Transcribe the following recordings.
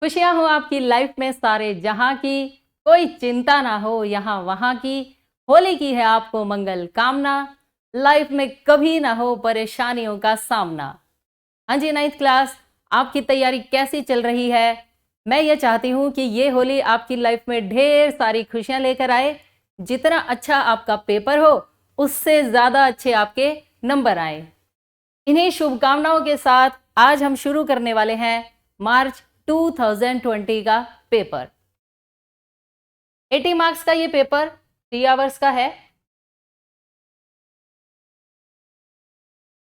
खुशियां हो आपकी लाइफ में सारे जहां की, कोई चिंता ना हो यहाँ वहां की। होली की है आपको मंगल कामना, लाइफ में कभी ना हो परेशानियों का सामना। हाँ जी, 9th क्लास, आपकी तैयारी कैसी चल रही है? मैं ये चाहती हूँ कि ये होली आपकी लाइफ में ढेर सारी खुशियां लेकर आए। जितना अच्छा आपका पेपर हो उससे ज़्यादा अच्छे आपके नंबर आए। इन्हीं शुभकामनाओं के साथ आज हम शुरू करने वाले हैं मार्च 2020 का पेपर। 80 मार्क्स का ये पेपर 3 आवर्स का है।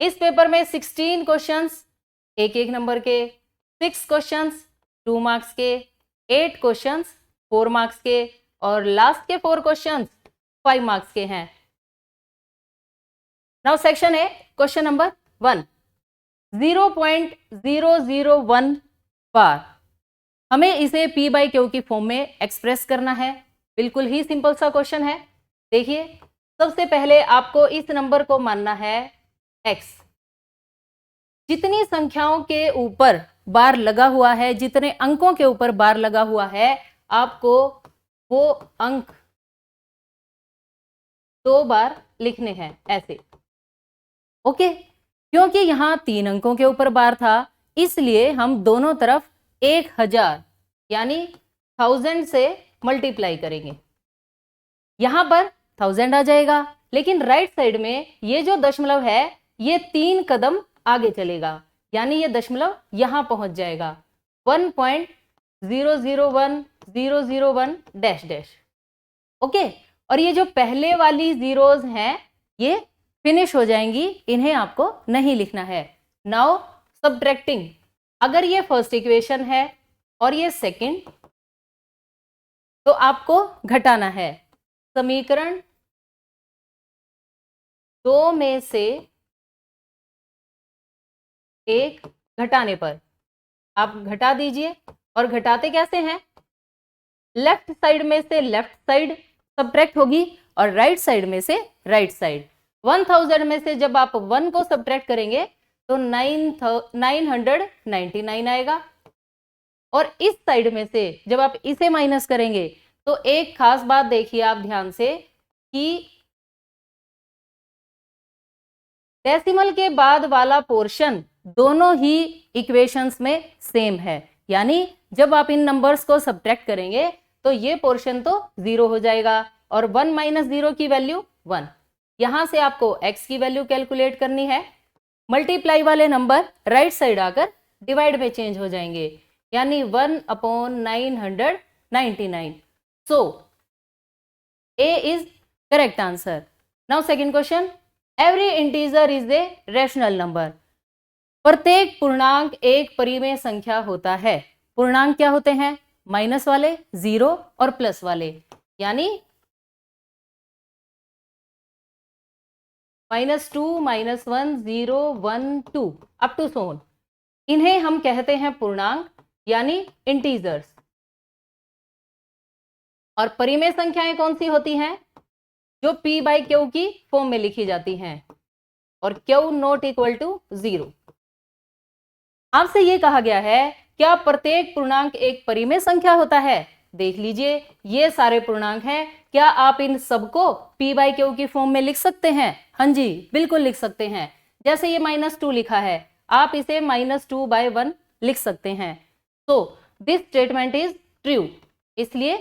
इस पेपर में 16 क्वेश्चंस एक एक नंबर के, 6 क्वेश्चंस 2 मार्क्स के, 8 क्वेश्चंस 4 मार्क्स के और लास्ट के 4 क्वेश्चंस 5 मार्क्स के हैं। नाउ सेक्शन है क्वेश्चन नंबर 1, 0.001 बार। हमें इसे P बाई Q की फॉर्म में एक्सप्रेस करना है। बिल्कुल ही सिंपल सा क्वेश्चन है। देखिए, सबसे पहले आपको इस नंबर को मानना है x। जितनी संख्याओं के ऊपर बार लगा हुआ है, जितने अंकों के ऊपर बार लगा हुआ है, आपको वो अंक 2 बार लिखने हैं ऐसे। ओके, क्योंकि यहां 3 अंकों के ऊपर बार था, इसलिए हम दोनों तरफ 1000 यानी 1000 से मल्टीप्लाई करेंगे। यहां पर 1000 आ जाएगा, लेकिन राइट साइड में ये जो दशमलव है ये 3 कदम आगे चलेगा, यानी ये दशमलव यहां पहुंच जाएगा 1.001001 डैश डैश। ओके, और ये जो पहले वाली जीरोज हैं ये फिनिश हो जाएंगी, इन्हें आपको नहीं लिखना है। नाउ सब्ट्रैक्टिंग, अगर ये फर्स्ट इक्वेशन है और ये सेकंड, तो आपको घटाना है। समीकरण 2 में से 1 घटाने पर आप घटा दीजिए। और घटाते कैसे हैं? लेफ्ट साइड में से लेफ्ट साइड सब्ट्रैक्ट होगी और राइट साइड में से राइट साइड। 1000 में से जब आप 1 को सब्ट्रैक्ट करेंगे तो 999 आएगा, और इस साइड में से जब आप इसे माइनस करेंगे तो एक खास बात देखिए आप ध्यान से कि डेसिमल के बाद वाला पोर्शन दोनों ही इक्वेशंस में सेम है, यानी जब आप इन नंबर्स को सब्ट्रैक्ट करेंगे तो ये पोर्शन तो 0 हो जाएगा और 1 माइनस 0 की वैल्यू 1। यहां से आपको x की वैल्यू कैलकुलेट करनी है। मल्टीप्लाई वाले नंबर राइट साइड आकर डिवाइड में चेंज हो जाएंगे, यानी 1/999। सो A is correct answer. Now second question, every integer is a rational number. प्रत्येक पूर्णांक एक परिमेय संख्या होता है। पूर्णांक क्या होते हैं? माइनस वाले, 0 और प्लस वाले, यानी -2, -1, 0, 1, 2 अप टू सोन। इन्हें हम कहते हैं पूर्णांक यानी इंटीजर्स। और परिमेय संख्याएं कौन सी होती हैं? जो P बाई Q की फॉर्म में लिखी जाती हैं और Q नॉट इक्वल टू 0। आपसे ये कहा गया है क्या प्रत्येक पूर्णांक एक परिमेय संख्या होता है? देख लीजिए, ये सारे पूर्णांक हैं। क्या आप इन सबको P बाई Q की फॉर्म में लिख सकते हैं? हाँ जी, बिल्कुल लिख सकते हैं। जैसे ये -2 लिखा है, आप इसे -2/1 लिख सकते हैं। So this statement is true, इसलिए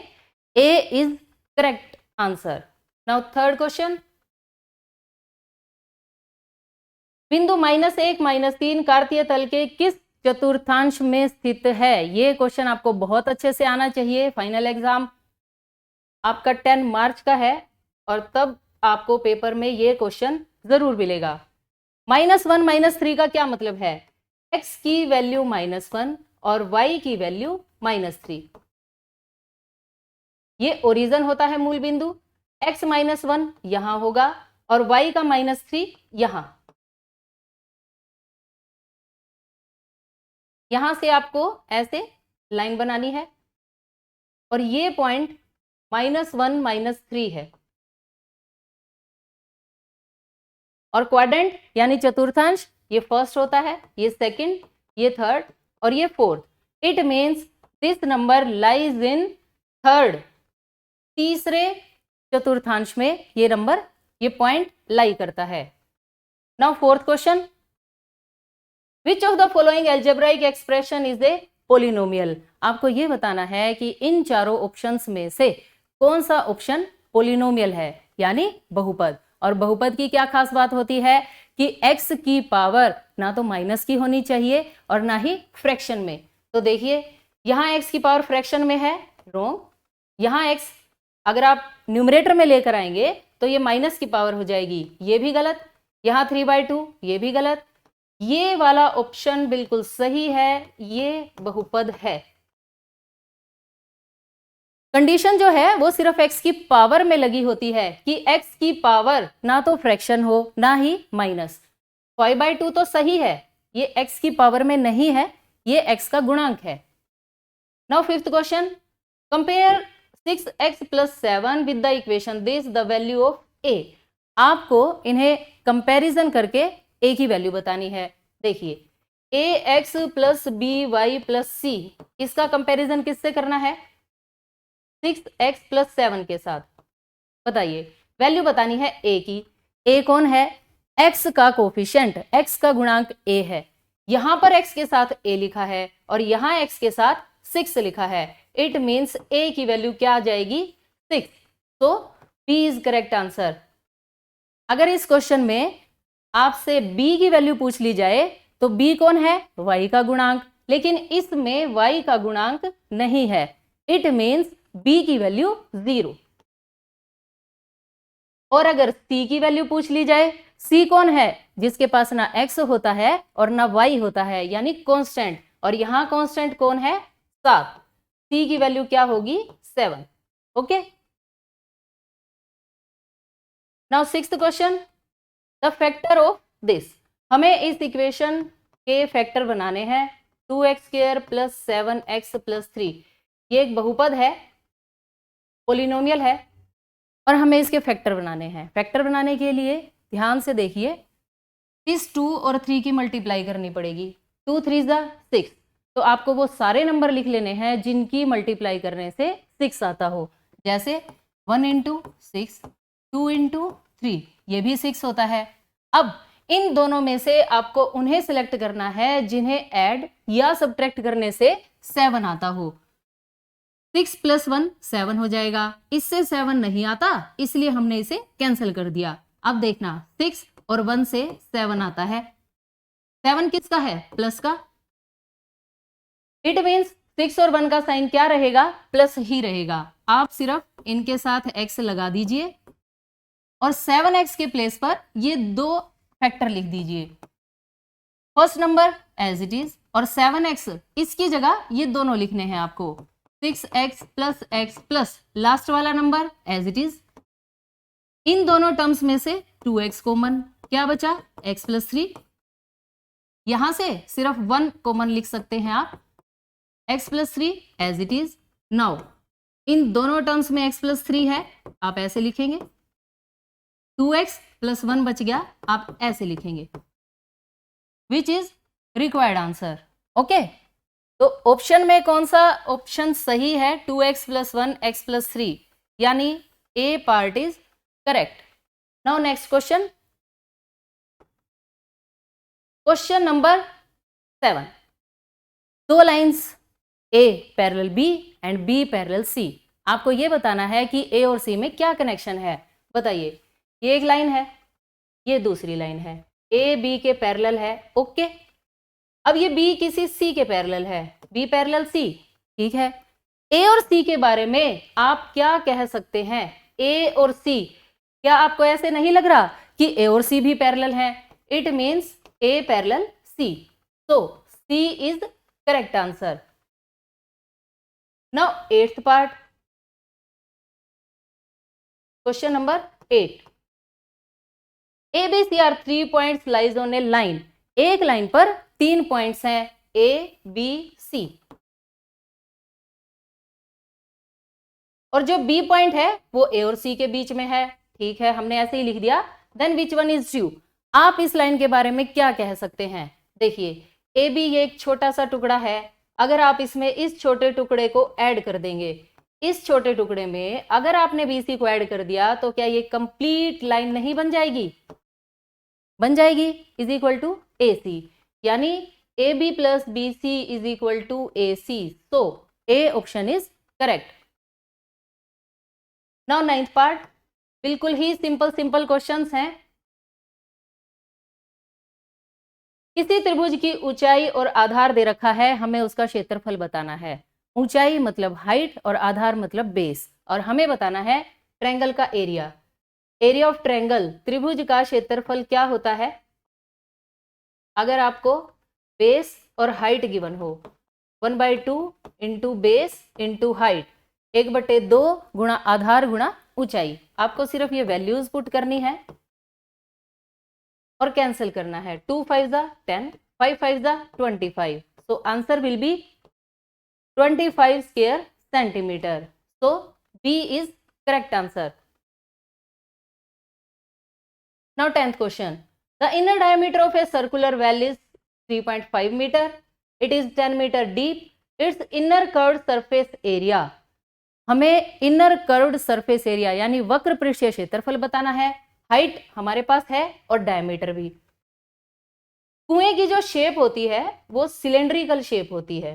A is correct answer. Now third question, बिंदु -1, -3 कार्तीय तल के किस चतुर्थांश में स्थित है? ये क्वेश्चन आपको बहुत अच्छे से आना चाहिए। फाइनल एग्जाम आपका 10 मार्च का है और तब आपको पेपर में ये क्वेश्चन जरूर मिलेगा। -1, -3 का क्या मतलब है? x की वैल्यू -1 और y की वैल्यू -3। ये ओरिजिन होता है मूल बिंदु। x -1 यहां होगा और y का -3 यहां। यहां से आपको ऐसे लाइन बनानी है और ये पॉइंट -1, -3 है। और क्वाड्रेंट यानी चतुर्थांश, ये फर्स्ट होता है, ये सेकंड, ये थर्ड और ये fourth. It means this number lies in third, तीसरे चतुर्थांश में ये नंबर, ये पॉइंट लाई करता है। Now fourth question, which of the following algebraic expression is a polynomial. आपको ये बताना है कि इन चारों ऑप्शंस में से कौन सा ऑप्शन पोलिनोमियल है, यानी बहुपद। और बहुपद की क्या खास बात होती है कि x की पावर ना तो माइनस की होनी चाहिए और ना ही फ्रैक्शन में। तो देखिए यहाँ x की पावर फ्रैक्शन में है, रॉन्ग। यहाँ x अगर आप न्यूमरेटर में लेकर आएंगे तो ये माइनस की पावर हो जाएगी, ये भी गलत। यहाँ 3/2, ये भी गलत। ये वाला ऑप्शन बिल्कुल सही है, ये बहुपद है। कंडीशन जो है वो सिर्फ x की पावर में लगी होती है कि x की पावर ना तो फ्रैक्शन हो ना ही माइनस। 5/2 तो सही है, ये x की पावर में नहीं है, ये x का गुणांक है। Now fifth question, compare 6x + 7 with the equation this the value of a। आपको इन्हें कंपैरिजन करके a की वैल्यू बतानी है। देखिए ax + by + c, इसका कंपैरिजन किससे करना है? 6x + 7 के साथ। बताइए, वैल्यू बतानी है a की। a कौन है? x का कोफिशिएंट, x का गुणांक a है। यहां पर x के साथ a लिखा है और यहां x के साथ 6 लिखा है। इट मीन्स a की वैल्यू क्या आ जाएगी? 6। तो b इज करेक्ट आंसर। अगर इस क्वेश्चन में आपसे b की वैल्यू पूछ ली जाए तो b कौन है? y का गुणांक, लेकिन इसमें y का गुणांक नहीं है। इट मीन्स b की वैल्यू 0। और अगर c की वैल्यू पूछ ली जाए, c कौन है? जिसके पास ना x होता है और ना y होता है, यानी कांस्टेंट। और यहां कांस्टेंट कौन है? 7। c की वैल्यू क्या होगी? 7। Okay. Now sixth question, the factor of this. हमें इस इक्वेशन के फैक्टर बनाने हैं। 2x² + 7x + 3, ये एक बहुपद है, पोलिनोमियल है, और हमें इसके फैक्टर बनाने हैं। फैक्टर बनाने के लिए ध्यान से देखिए, इस 2 और 3 की मल्टीप्लाई करनी पड़ेगी। 2 3 6, तो आपको वो सारे नंबर लिख लेने हैं जिनकी मल्टीप्लाई करने से 6 आता हो। जैसे 1 × 6, 2 × 3, ये भी 6 होता है। अब इन दोनों में से आपको उन्हें सिलेक्ट करना है जिन्हें ऐड या सब्ट्रैक्ट करने से 7 आता हो। 6 + 1 7 हो जाएगा। इससे 7 नहीं आता, इसलिए हमने इसे कैंसिल कर दिया। अब देखना, 6 और 1 से 7 आता है। 7 किसका है? प्लस का। इट मीन्स 6 और 1 का साइन क्या रहेगा? प्लस ही रहेगा। आप सिर्फ इनके साथ x लगा दीजिए और 7x के प्लेस पर ये 2 फैक्टर लिख दीजिए। First number as it is और 7x, इसकी जगह ये दोनों लिखने हैं आपको। 6x + x प्लस लास्ट वाला नंबर एज इट इज। इन दोनों टर्म्स में से 2x कॉमन, क्या बचा? x + 3। यहां से सिर्फ 1 कॉमन लिख सकते हैं आप, x + 3 as it is. Now इन दोनों टर्म्स में x + 3 है, आप ऐसे लिखेंगे। 2x + 1 बच गया, आप ऐसे लिखेंगे, which is required answer. Okay, तो ऑप्शन में कौन सा ऑप्शन सही है? 2x + 1 x + 3, यानी a part is correct. Now next question, question number 7। 2 lines A parallel B and B parallel C। आपको यह बताना है कि A और C में क्या कनेक्शन है। बताइए, ये एक लाइन है, ये दूसरी लाइन है, A B के पैरेलल है। ओके। अब ये B किसी C के पैरेलल है, B पैरेलल C, ठीक है। A और C के बारे में आप क्या कह सकते हैं? A और C, क्या आपको ऐसे नहीं लग रहा कि A और C भी पैरेलल हैं? It means A parallel C, so C is correct answer. Now 8th part, question number 8. A, B, C are 3 points lies on a line. एक लाइन पर 3 पॉइंट्स हैं, A, B, C, और जो B point है वो A और C के बीच में है। ठीक है, हमने ऐसे ही लिख दिया। Then which one is true? आप इस लाइन के बारे में क्या कह सकते हैं? देखिए, AB ये एक छोटा सा टुकड़ा है अगर आप इसमें इस छोटे टुकड़े को ऐड कर देंगे, इस छोटे टुकड़े में अगर आपने BC को ऐड कर दिया तो क्या ये कंप्लीट लाइन नहीं बन जाएगी? बन जाएगी, इज इक्वल टू AC, यानी AB plus BC is equal to AC, so A option is correct. Now 9th part, बिल्कुल ही सिंपल क्वेश्चंस हैं। किसी त्रिभुज की ऊंचाई और आधार दे रखा है, हमें उसका क्षेत्रफल बताना है। ऊंचाई मतलब हाइट और आधार मतलब बेस, और हमें बताना है ट्रायंगल का एरिया। एरिया ऑफ ट्रायंगल, त्रिभुज का क्षेत्रफल क्या होता है? अगर आपको बेस और हाइट गिवन हो, 1/2 इंटू बेस इंटू हाइट, 1/2 गुणा आधार गुणा ऊंचाई। आपको सिर्फ ये वैल्यूज पुट करनी है और कैंसिल करना है। 2 5 जा 10, 5 5 जा 25, so answer will be 25 square centimetre, so B is correct answer. Now 10th question, the inner diameter of a circular well is 3.5 metre, it is 10 metre deep, its inner curved surface area. हमें inner curved surface area यानी वक्र पृष्ठीय क्षेत्रफल बताना है। Height हमारे पास है और डायमीटर भी। कुएं की जो शेप होती है वो सिलेंड्रिकल शेप होती है,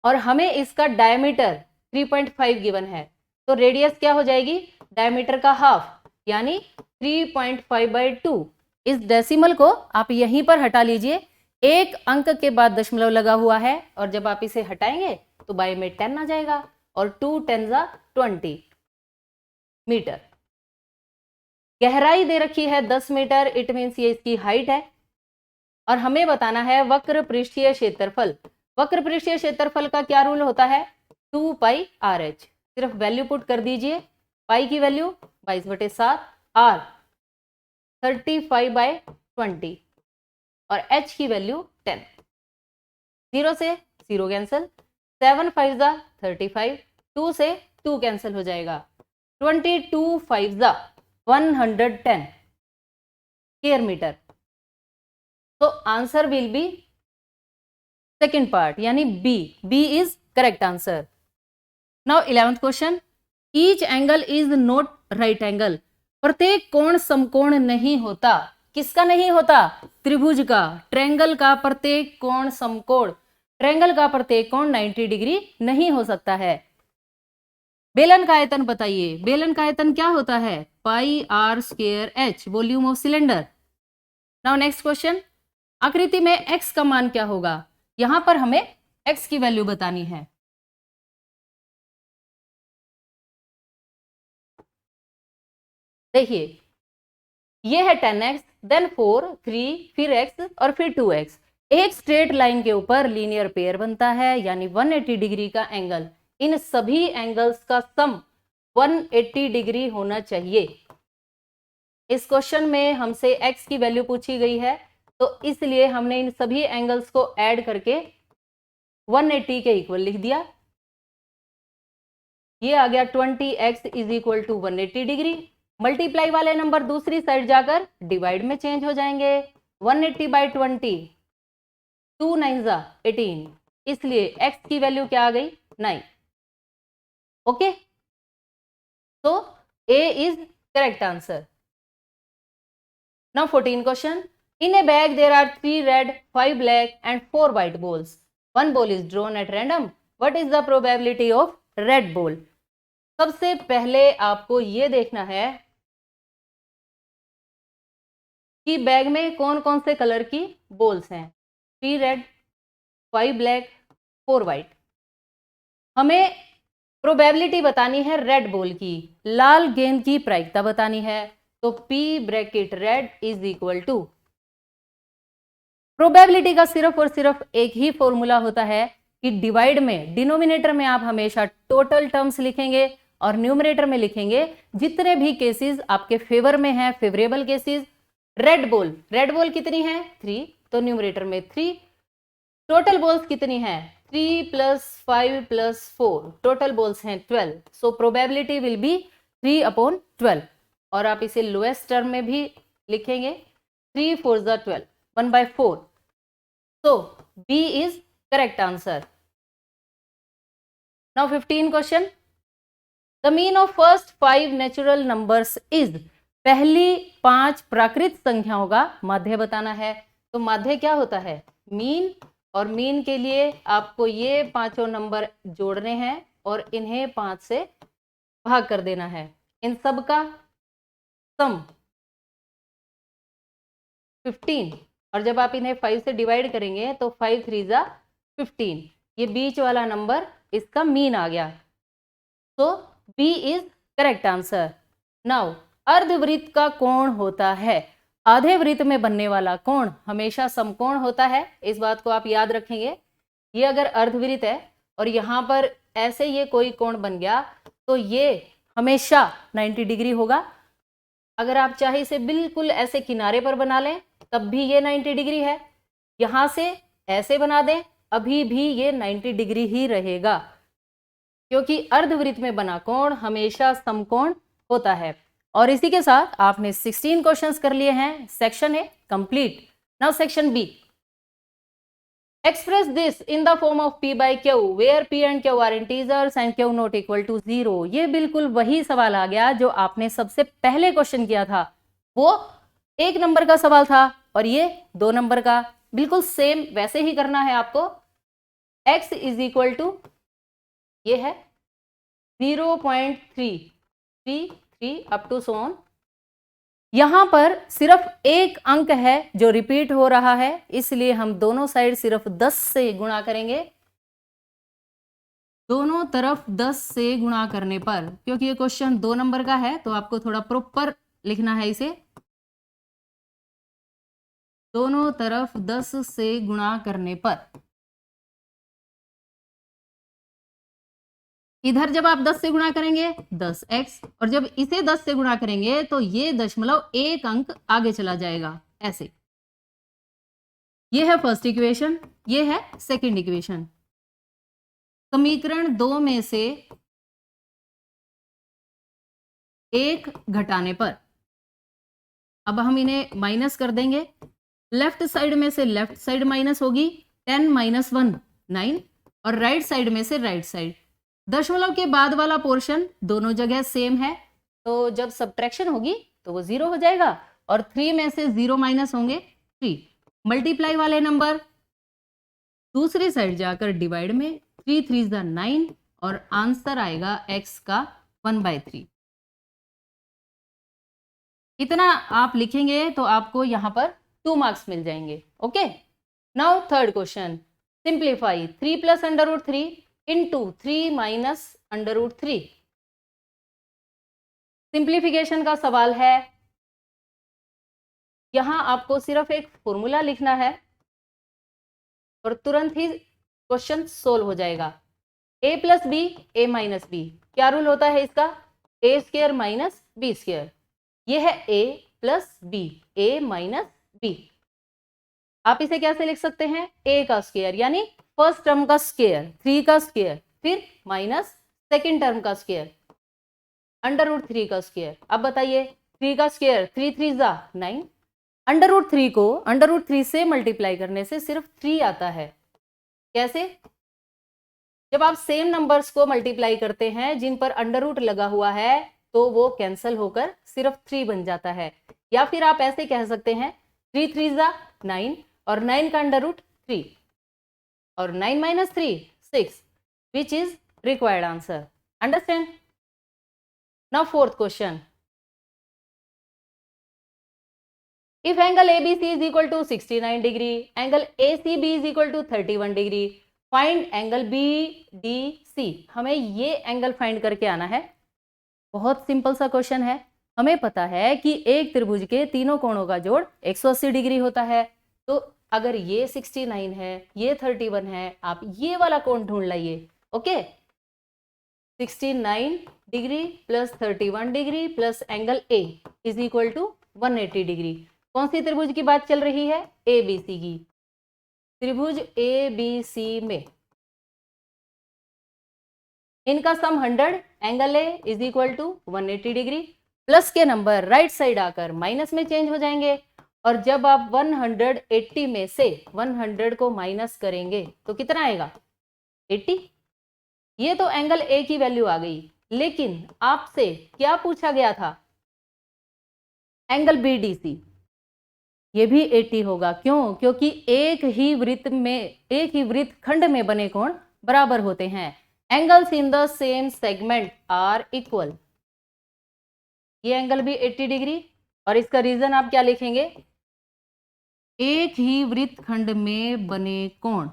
और हमें इसका डायमीटर 3.5 गिवन है, तो रेडियस क्या हो जाएगी? डायमीटर का हाफ, यानी 3.5/2। इस डेसिमल को आप यहीं पर हटा लीजिए, एक अंक के बाद दशमलव लगा हुआ है, और जब आप इसे हटाएंगे तो बाय में 10 आ जाएगा, और 2 10 20 मीटर। गहराई दे रखी है 10 मीटर, इट मीन्स ये इसकी हाइट है, और हमें बताना है वक्र पृष्ठीय क्षेत्रफल। वक्र पृष्ठीय क्षेत्रफल का क्या रूल होता है? 2πRH। सिर्फ वैल्यू पुट कर दीजिए, पाई की वैल्यू 22/7, R 35/20 और H की वैल्यू 10। 0 से 0 कैंसिल, 7 5 जा 35, 2 से 2 कैंसिल हो जाएगा, 22 5 जा 110 स्क्वायर मीटर। तो answer will be second part, यानी b is correct answer. Now 11th question, each angle is not right angle. प्रत्येक कोण समकोण नहीं होता। किसका नहीं होता? त्रिभुज का, ट्रायंगल का प्रत्येक कोण समकोण, ट्रायंगल का प्रत्येक कोण 90 डिग्री नहीं हो सकता है। बेलन का आयतन बताइए। बेलन का आयतन क्या होता है? πr²h, volume of cylinder. Now next question, आकृति में x का मान क्या होगा? यहां पर हमें x की वैल्यू बतानी है। देखिए, ये है 10x, देन 4, 3, फिर x और फिर 2x। एक स्ट्रेट लाइन के ऊपर लीनियर पेयर बनता है, यानी 180 डिग्री का एंगल। इन सभी एंगल्स का सम 180 डिग्री होना चाहिए। इस क्वेश्चन में हमसे x की वैल्यू पूछी गई है, तो इसलिए हमने इन सभी एंगल्स को ऐड करके 180 के इक्वल लिख दिया। ये आ गया 20x इज इक्वल टू 180 डिग्री। मल्टीप्लाई वाले नंबर दूसरी साइड जाकर डिवाइड में चेंज हो जाएंगे। 180/20, 2 9 जा 18, इसलिए x की वैल्यू क्या आ गई? 9। Okay, so A is correct answer. Now 14 question. In a bag there are 3 red, 5 black and 4 white balls. One ball is drawn at random. What is the probability of red ball? सबसे पहले आपको ये देखना है कि bag में कौन कौन से कलर की बॉल्स हैं। 3 रेड, 5 ब्लैक, 4 वाइट। हमें प्रोबेबिलिटी बतानी है रेड बॉल की, लाल गेंद की प्रायिकता बतानी है, तो P bracket red is equal to, probability का सिर्फ और सिर्फ एक ही फॉर्मूला होता है कि डिवाइड में, डिनोमिनेटर में आप हमेशा टोटल टर्म्स लिखेंगे और न्यूमरेटर में लिखेंगे जितने भी केसेस आपके फेवर में हैं, फेवरेबल केसेस। रेड बॉल कितनी है? 3, तो न्यूमरेटर में 3। टोटल बॉल्स कितनी है? 3 + 5 + 4, टोटल बॉल्स हैं 12, सो प्रोबेबिलिटी विल बी 3/12। और आप इसे लोएस्ट टर्म में भी लिखेंगे, 3 4 12, 1/4। So B is correct answer. Now 15 question, the mean of first 5 natural numbers is, पहली 5 प्राकृत संख्याओं का माध्य बताना है। तो माध्य क्या होता है? मीन। और मीन के लिए आपको ये पांचों नंबर जोड़ने हैं और इन्हें 5 से भाग कर देना है। इन सब का सम 15, और जब आप इन्हें 5 से डिवाइड करेंगे तो 5 3 जा 15, ये बीच वाला नंबर इसका मीन आ गया। तो b is correct answer. Now अर्धवृत्त का कोण होता है, आधे वृत्त में बनने वाला कोण हमेशा समकोण होता है, इस बात को आप याद रखेंगे। ये अगर अर्धवृत्त है और यहाँ पर ऐसे ये कोई कोण बन गया तो ये हमेशा 90 डिग्री होगा। अगर आप चाहे इसे बिल्कुल ऐसे किनारे पर बना लें तब भी ये 90 डिग्री है, यहां से ऐसे बना दें अभी भी ये 90 डिग्री ही रहेगा, क्योंकि अर्धवृत्त में बना कोण हमेशा समकोण होता है। और इसी के साथ आपने 16 क्वेश्चंस कर लिए हैं। Section A complete. Now section B, express this in the form of p by q where p and q are integers and q not equal to 0। ये बिल्कुल वही सवाल आ गया जो आपने सबसे पहले क्वेश्चन किया था, वो 1 नंबर का सवाल था और ये 2 नंबर का, बिल्कुल सेम वैसे ही करना है आपको। x इज इक्वल टू ये है 0.333 अप टू सो ऑन। यहां पर सिर्फ एक अंक है जो रिपीट हो रहा है, इसलिए हम दोनों साइड सिर्फ 10 से गुणा करेंगे। दोनों तरफ 10 से गुणा करने पर, क्योंकि ये क्वेश्चन 2 नंबर का है तो आपको थोड़ा प्रॉपर लिखना है इसे। दोनों तरफ 10 से गुणा करने पर, इधर जब आप 10 से गुणा करेंगे 10x, और जब इसे 10 से गुणा करेंगे तो ये दशमलव एक अंक आगे चला जाएगा ऐसे। ये है फर्स्ट इक्वेशन, ये है सेकंड इक्वेशन। समीकरण 2 में से 1 घटाने पर, अब हम इन्हें माइनस कर देंगे। लेफ्ट साइड में से लेफ्ट साइड माइनस होगी, 10 - 1 9, और राइट साइड में से राइट साइड। दशमलव के बाद वाला पोर्शन दोनों जगह सेम है, तो जब सब्ट्रैक्शन होगी तो वो 0 हो जाएगा, और 3 में से 0 माइनस होंगे 3। मल्टीप्लाई वाले नंबर दूसरी साइड जाकर डिवाइड में, 3 3 जा 9, और आंसर आएगा x का 1/3। इतना आप लिखेंगे तो आपको यहां पर 2 मार्क्स मिल जाएंगे। Okay, now third question, simplify 3 + √3 into 3 - √3। Simplification का सवाल है। यहां आपको सिर्फ एक फॉर्मूला लिखना है और तुरंत ही क्वेश्चन सोल्व हो जाएगा। a + b a - b, क्या रूल होता है इसका? a² - b²। ये है a + b, a - b। आप इसे कैसे लिख सकते हैं? a का स्क्वायर, यानी फर्स्ट टर्म का स्क्वायर, 3 का स्क्वायर, फिर माइनस सेकेंड टर्म का स्क्वायर, √3 का स्क्वायर। अब बताइए, 3 का स्क्वायर 3 3 जा 9, √3 को √3 से मल्टीप्लाई करने से सिर्फ 3 आता है। कैसे? जब आप सेम नंबर्स को मल्टीप्लाई करते हैं जिन पर अंडर लगा हुआ है तो वो कैंसल होकर सिर्फ 3 बन जाता है। या फिर आप ऐसे कह सकते हैं 3 3 जा 9, और 9 का √3, और 9 - 3 6, which is required answer. Understand? Now fourth question. If angle ABC is equal to 69 degree, angle ACB is equal to 31 degree, find angle BDC। हमें ये एंगल फाइंड करके आना है। बहुत सिंपल सा क्वेश्चन है। हमें पता है कि एक त्रिभुज के तीनों कोणों का जोड़ 180 डिग्री होता है, तो अगर ये 69 है, ये 31 है, आप ये वाला कोण ढूंढ लाइए। Okay, 69 degree plus 31 degree plus angle A is equal to 180 degree. कौन सी त्रिभुज की बात चल रही है? ABC की। त्रिभुज ABC में इनका sum 100, angle A is equal to 180 degree. Plus के नंबर राइट साइड आकर माइनस में चेंज हो जाएंगे, और जब आप 180 में से 100 को माइनस करेंगे तो कितना आएगा 80। ये तो एंगल ए की वैल्यू आ गई, लेकिन आपसे क्या पूछा गया था, एंगल BDC, ये भी 80 होगा। क्यों? क्योंकि एक ही वृत्त खंड में बने कोण बराबर होते हैं। Angles in the same segment are equal. ये एंगल भी 80 डिग्री, और इसका रीजन आप क्या लिखेंगे, एक ही वृत्त खंड में बने कोण,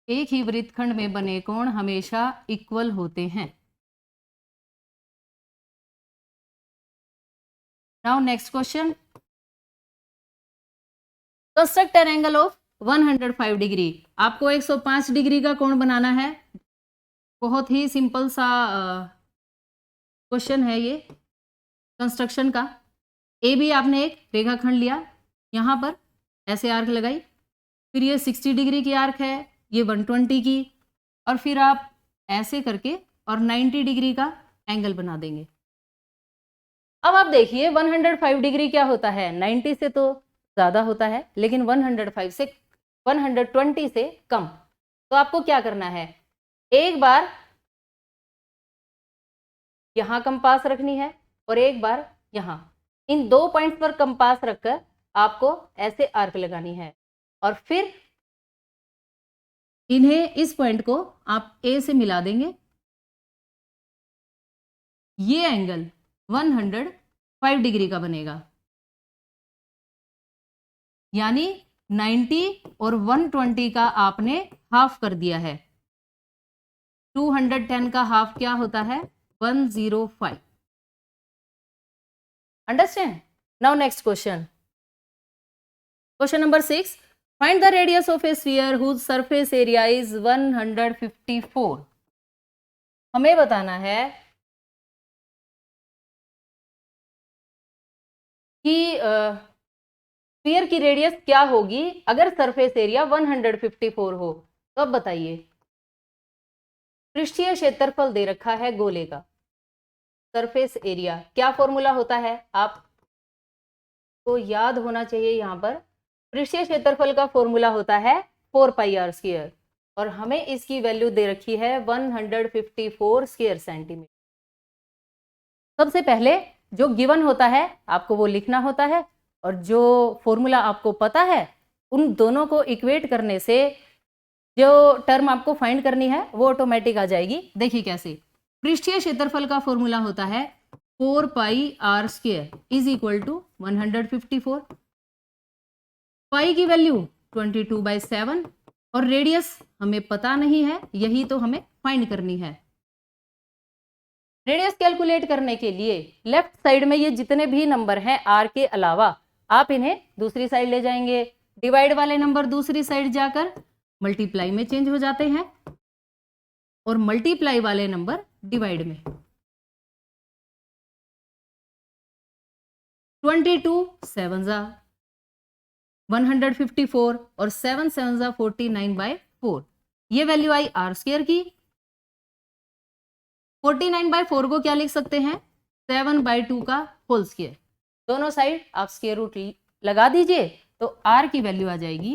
एक ही वृत्त खंड में बने कोण हमेशा इक्वल होते हैं। Now next question, construct an angle of 105 degree. आपको 105 डिग्री का कोण बनाना है। बहुत ही सिंपल सा क्वेश्चन है ये कंस्ट्रक्शन का। ए भी आपने एक रेखाखंड लिया, यहाँ पर ऐसे आर्क लगाई, फिर ये 60 डिग्री की आर्क है, ये 120 की, और फिर आप ऐसे करके और 90 डिग्री का एंगल बना देंगे। अब आप देखिए 105 डिग्री क्या होता है, 90 से तो ज़्यादा होता है, लेकिन 105 से 120 से कम। तो आपको क्या करना है, एक बार यहाँ कंपास रखनी है और एक बार यहाँ, इन दो पॉइंट्स पर कंपास रखकर आपको ऐसे आर्क लगानी है, और फिर इन्हें, इस पॉइंट को आप ए से मिला देंगे। ये एंगल 105 डिग्री का बनेगा, यानी 90 और 120 का आपने हाफ कर दिया है। 210 का हाफ क्या होता है, 105। Understand? Now next question, question number 6, find the radius of a sphere whose surface area is 154। हमें बताना है कि स्फीयर की रेडियस क्या होगी अगर सरफेस एरिया 154 हो। तो अब बताइए, पृष्ठीय क्षेत्रफल दे रखा है गोले का, सरफेस एरिया क्या फॉर्मूला होता है, आपको याद होना चाहिए। यहाँ पर पृष्ठीय क्षेत्रफल का फॉर्मूला होता है 4πr², और हमें इसकी वैल्यू दे रखी है 154 स्क्वायर सेंटीमीटर। सबसे पहले जो गिवन होता है आपको वो लिखना होता है, और जो फॉर्मूला आपको पता है उन दोनों को इक्वेट करने से जो टर्म आपको फाइंड करनी है वो ऑटोमेटिक आ जाएगी। देखिए कैसे, पृष्ठीय क्षेत्रफल का फॉर्मूला होता है 4πr² इज इक्वल टू 154, पाई की वैल्यू 22/7, और रेडियस हमें पता नहीं है, यही तो हमें फाइंड करनी है। रेडियस कैलकुलेट करने के लिए लेफ्ट साइड में ये जितने भी नंबर हैं आर के अलावा, आप इन्हें दूसरी साइड ले जाएंगे। डिवाइड वाले नंबर दूसरी साइड जाकर मल्टीप्लाई में चेंज हो जाते हैं, और मल्टीप्लाई वाले नंबर डिवाइड में। 22 7 जा 154 और 7 7 जा 49/4, ये वैल्यू आई r² की। 49/4 को क्या लिख सकते हैं, 7/2 का होल स्क्वायर। दोनों साइड आप स्क्वायर रूट लगा दीजिए तो r की वैल्यू आ जाएगी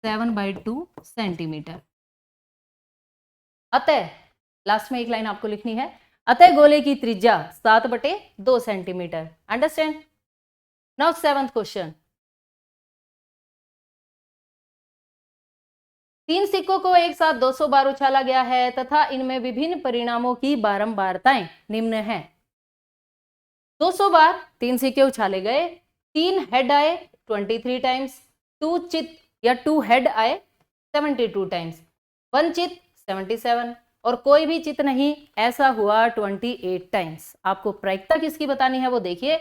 7/2 सेंटीमीटर। अतः लास्ट में एक लाइन आपको लिखनी है, अतः गोले की त्रिज्या 7/2 centimetre. Understand? Now 7th question, 3 सिक्कों को एक साथ 200 बार उछाला गया है तथा इनमें विभिन्न परिणामों की बारंबारताएं निम्न हैं। 200 बार 3 सिक्के उछाले गए, 3 हेड आए 23 टाइम्स, 2 चित या 2 हेड आए 72 टाइम्स, 1 चित 77, और कोई भी चित नहीं, ऐसा हुआ 28 टाइम्स। आपको प्रायिकता किसकी बतानी है वो देखिए।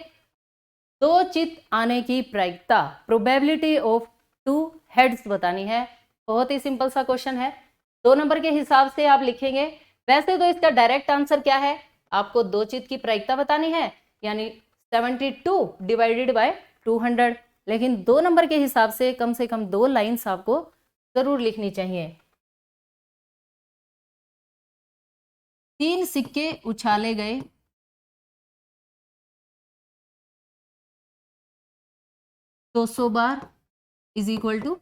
2 चित आने की प्रायिकता, प्रोबेबिलिटी ऑफ 2 हेड्स बतानी है। बहुत ही सिंपल सा क्वेश्चन है, 2 नंबर के हिसाब से आप लिखेंगे। वैसे तो इसका डायरेक्ट आंसर क्या है, आपको 2 चित की प्रायिकता बतानी है, यानी 72 डिवाइडेड बाय 200, लेकिन 2 नंबर के हिसाब से कम 2 लाइन्स आपको जरूर लिखनी चाहिए। 3 सिक्के उछाले गए, 200 बार इज इक्वल टू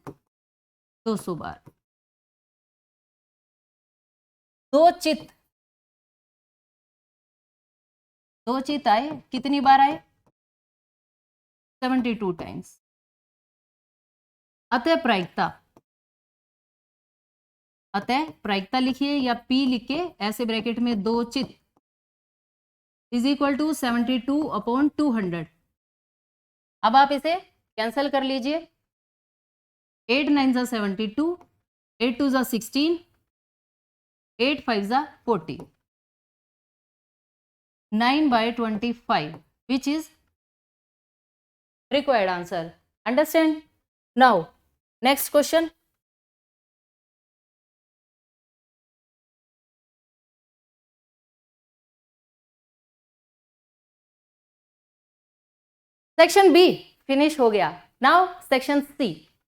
200 बार। दो चित आए, कितनी बार आए? 72 टाइम्स। अतः प्रायिकता लिखिए या P लिख के ऐसे ब्रैकेट में 2 चित इज इक्वल टू 72/200। अब आप इसे कैंसिल कर लीजिए। 8 9 ज़ा 72, 8 2 ज़ा 16, 8 5 ज़ा 40, 9/25 which is required answer. Understand? Now next question. Section B finish हो गया। नाउ सेक्शन सी,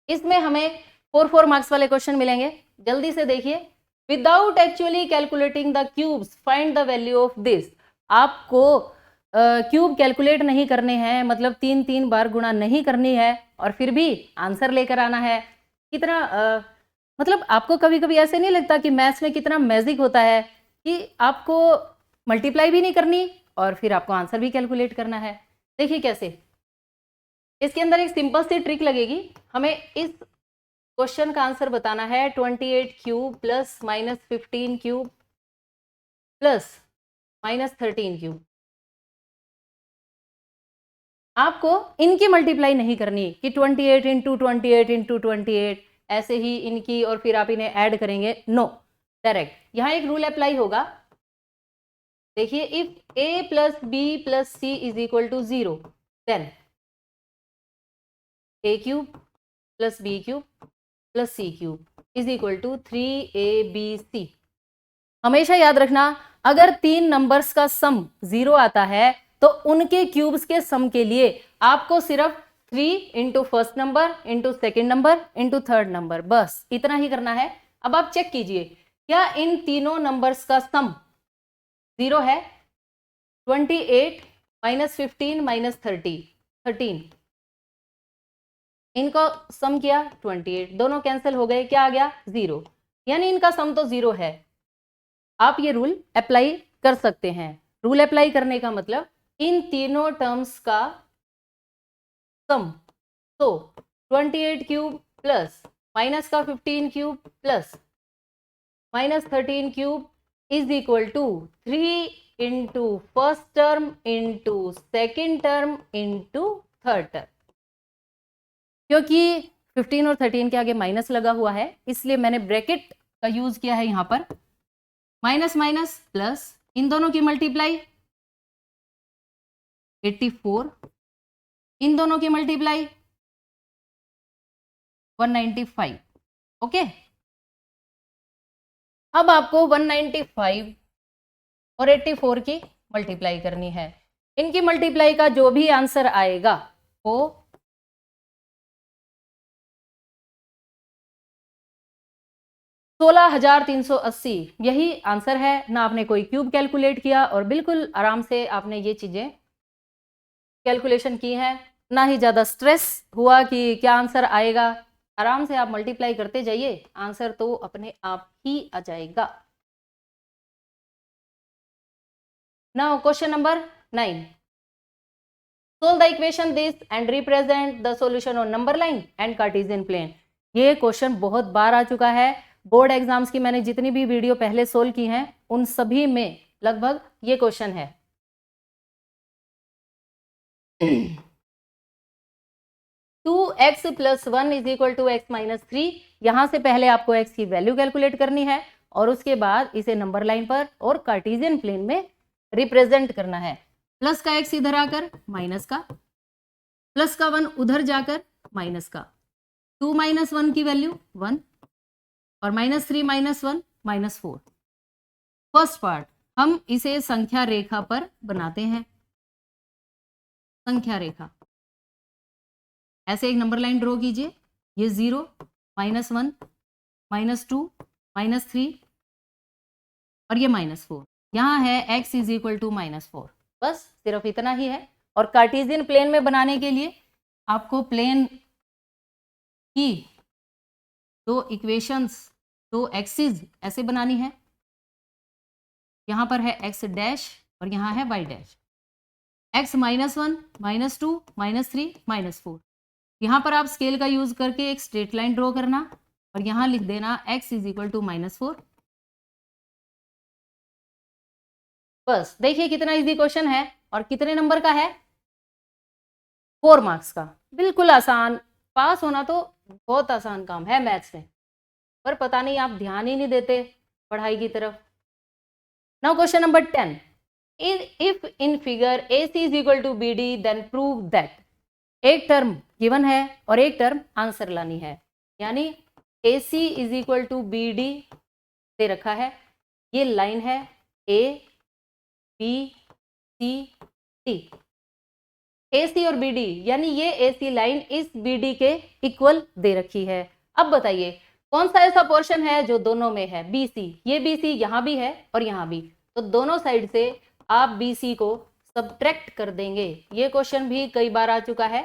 इसमें हमें 4 मार्क्स वाले क्वेश्चन मिलेंगे। जल्दी से देखिए। Without actually calculating the cubes find the value of this. आपको क्यूब कैलकुलेट नहीं करने हैं, मतलब 3 बार गुणा नहीं करनी है और फिर भी आंसर लेकर आना है। कितना मतलब आपको कभी कभी ऐसे नहीं लगता कि मैथ्स में कितना मैजिक होता है कि आपको मल्टीप्लाई भी नहीं करनी और फिर आपको आंसर भी कैलकुलेट करना है। देखिए कैसे। इसके अंदर एक सिंपल सी ट्रिक लगेगी। हमें इस क्वेश्चन का आंसर बताना है 28 cube plus -15 cube plus -13 cube. आपको इनकी मल्टीप्लाई नहीं करनी कि 28 इंटू 28 इंटू 28 ऐसे ही इनकी और फिर आप इन्हें ऐड करेंगे। नो, डायरेक्ट यहाँ एक रूल अप्लाई होगा। देखिए, if a plus B plus C is equal to 0 then a cube plus B cube plus C cube is equal to 3abc। हमेशा याद रखना, अगर 3 नंबर्स का सम 0 आता है तो उनके क्यूब्स के सम के लिए आपको सिर्फ 3 into first number into second number into third number, बस इतना ही करना है। अब आप चेक कीजिए, क्या इन तीनों नंबर्स का सम 0 है? 28 -15 -13 इनका सम किया 28, दोनों कैंसिल हो गए, क्या आ गया? 0। यानी इनका सम तो 0 है। आप ये रूल अप्लाई कर सकते हैं। रूल अप्लाई करने का मतलब इन तीनों टर्म्स का सम, तो 28 क्यूब प्लस माइनस का 15 cube plus -13 cube is equal to 3 into first term into second term into third term. क्योंकि 15 और 13 के आगे माइनस लगा हुआ है इसलिए मैंने ब्रैकेट का यूज किया है यहाँ पर। माइनस माइनस प्लस, इन दोनों की मल्टीप्लाई 84, इन दोनों की मल्टीप्लाई 195। ओके, अब आपको 195 और 84 की मल्टीप्लाई करनी है। इनकी मल्टीप्लाई का जो भी आंसर आएगा वो 16,380 यही आंसर है। ना आपने कोई क्यूब कैलकुलेट किया और बिल्कुल आराम से आपने ये चीजें कैलकुलेशन की हैं, ना ही ज्यादा स्ट्रेस हुआ कि क्या आंसर आएगा। आराम से आप मल्टीप्लाई करते जाइए, आंसर तो अपने आप ही आ जाएगा। Now question number 9, solve the equation this and represent the solution on number line and Cartesian plane। ये क्वेश्चन बहुत बार आ चुका है। बोर्ड एग्जाम्स की मैंने जितनी भी वीडियो पहले सोल्व की हैं उन सभी में लगभग ये क्वेश्चन है। 2x + 1 is equal to x - 3। यहां से पहले आपको x की वैल्यू कैलकुलेट करनी है और उसके बाद इसे नंबर लाइन पर और कार्टेशियन प्लेन में रिप्रेजेंट करना है। प्लस का x इधर आकर माइनस का, प्लस का 1 उधर जाकर माइनस का, 2 - 1 की वैल्यू 1 और -3 - 1 -4। फर्स्ट पार्ट हम इसे संख्या रेखा पर बनाते हैं। संख्या रेखा ऐसे एक नंबर लाइन ड्रॉ कीजिए। ये 0 -1 -2 -3 और ये -4। यहाँ है x इज इक्वल टू -4। बस सिर्फ इतना ही है। और कार्टेशियन प्लेन में बनाने के लिए आपको प्लेन की दो इक्वेशंस, दो एक्सिस ऐसे बनानी है। यहाँ पर है x डैश और यहाँ है y डैश। x -1, -2, -3, -4। यहाँ पर आप स्केल का यूज करके एक स्ट्रेट लाइन ड्रॉ करना और यहाँ लिख देना x = -4। बस देखिए कितना इजी क्वेश्चन है और कितने नंबर का है, 4 मार्क्स का। बिल्कुल आसान, पास होना तो बहुत आसान काम है मैथ्स में, पर पता नहीं आप ध्यान ही नहीं देते पढ़ाई की तरफ। Now question number 10, if in figure AC = BD then prove that. एक टर्म गिवन है और एक टर्म आंसर लानी है, यानी AC = BD दे रखा है, ये लाइन है A B C D। AC और BD यानी ये AC लाइन इस BD के इक्वल दे रखी है। अब बताइए कौन सा ऐसा पोर्शन है जो दोनों में है, BC। ये BC यहाँ भी है और यहाँ भी, तो दोनों साइड से आप BC को सब्ट्रैक्ट कर देंगे। ये क्वेश्चन भी कई बार आ चुका है।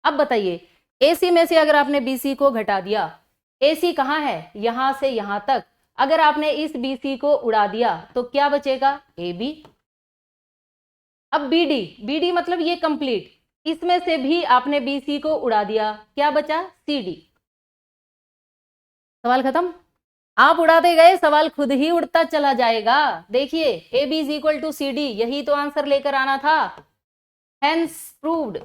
अब बताइए AC में से अगर आपने BC को घटा दिया, AC कहाँ है, यहाँ से यहाँ तक, अगर आपने इस BC को उड़ा दिया तो क्या बचेगा, AB। अब BD मतलब ये कंप्लीट, इसमें से भी आपने BC को उड़ा दिया, क्या बचा, CD। सवाल खत्म। आप उड़ाते गए, सवाल खुद ही उड़ता चला जाएगा। देखिए AB = CD, यही तो आंसर लेकर आना था। Hence proved.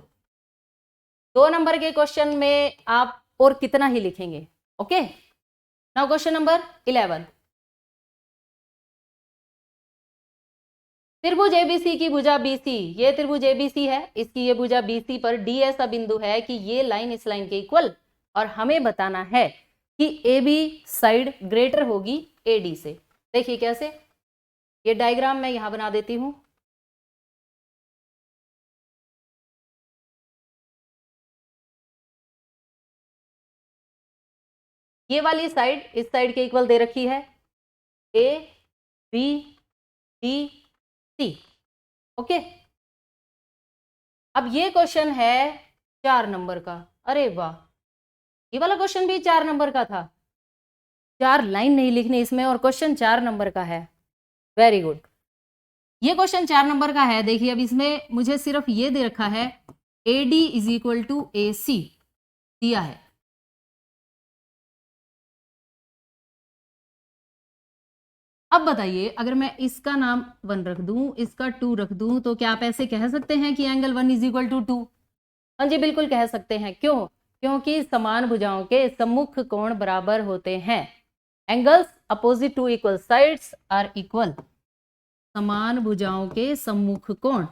2 नंबर के क्वेश्चन में आप और कितना ही लिखेंगे। ओके, नाउ क्वेश्चन नंबर 11, त्रिभुज ABC की भुजा BC, ये त्रिभुज ABC है, इसकी ये भुजा BC पर D ऐसा बिंदु है कि ये लाइन इस लाइन के इक्वल, और हमें बताना है कि AB साइड ग्रेटर होगी AD से। देखिए कैसे, ये डायग्राम मैं यहां बना देती हूं। ये वाली साइड इस साइड के इक्वल दे रखी है, A B D C। Okay, अब ये क्वेश्चन है 4 नंबर का। अरे वाह, ये वाला क्वेश्चन भी 4 नंबर का था। 4 लाइन नहीं लिखनी इसमें और क्वेश्चन 4 नंबर का है। वेरी गुड, ये क्वेश्चन 4 नंबर का है। देखिए अब इसमें मुझे सिर्फ ये दे रखा है AD = AC दिया है। अब बताइए अगर मैं इसका नाम 1 रख दूं, इसका 2 रख दूं, तो क्या आप ऐसे कह सकते हैं कि एंगल 1 = 2? हाँ जी बिल्कुल कह सकते हैं। क्यों? क्योंकि समान भुजाओं के सम्मुख कोण बराबर होते हैं। Angles opposite to equal sides are equal. समान भुजाओं के सम्मुख कोण,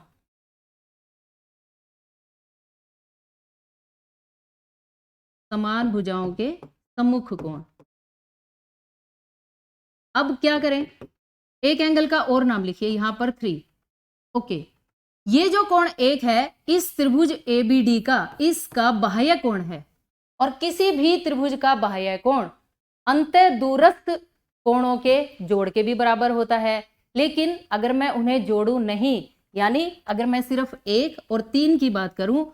समान भुजाओं के सम्मुख कोण। अब क्या करें, एक एंगल का और नाम लिखिए यहां पर 3। ओके, ये जो कोण 1 है इस त्रिभुज ABD का, इसका बाह्य कोण है, और किसी भी त्रिभुज का बाह्य कोण अंतः दूरस्थ कोणों के जोड़ के भी बराबर होता है। लेकिन अगर मैं उन्हें जोड़ूं नहीं, यानी अगर मैं सिर्फ 1 और 3 की बात करूं,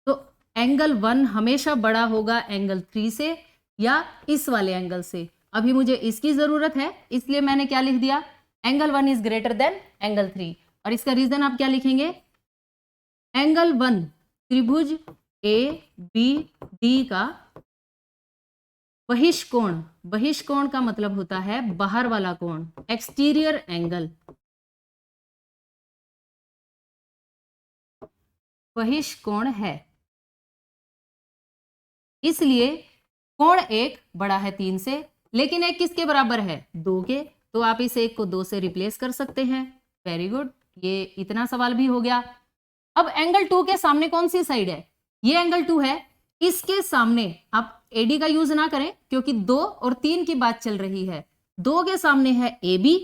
तो एंगल 1 हमेशा बड़ा होगा एंगल 3 से या इस वाले एंगल से। अभी मुझे इसकी जरूरत है, इसलिए मैंने क्या लिख दिया, angle 1 is greater then angle 3। और इसका रीजन आप क्या लिखेंगे, एंगल 1 त्रिभुज ABD का बहिष्कोण, बहिष्कोण का मतलब होता है बाहर वाला कोण, एक्सटीरियर एंगल। बहिष्कोण है, इसलिए कोण 1 बड़ा है 3 से, लेकिन 1 किसके बराबर है, 2 के। तो आप इस 1 को 2 से रिप्लेस कर सकते हैं। वेरी गुड, ये इतना सवाल भी हो गया। अब एंगल 2 के सामने कौन सी साइड है, ये एंगल 2 है, इसके सामने आप AD का यूज ना करें क्योंकि 2 और 3 की बात चल रही है। 2 के सामने है AB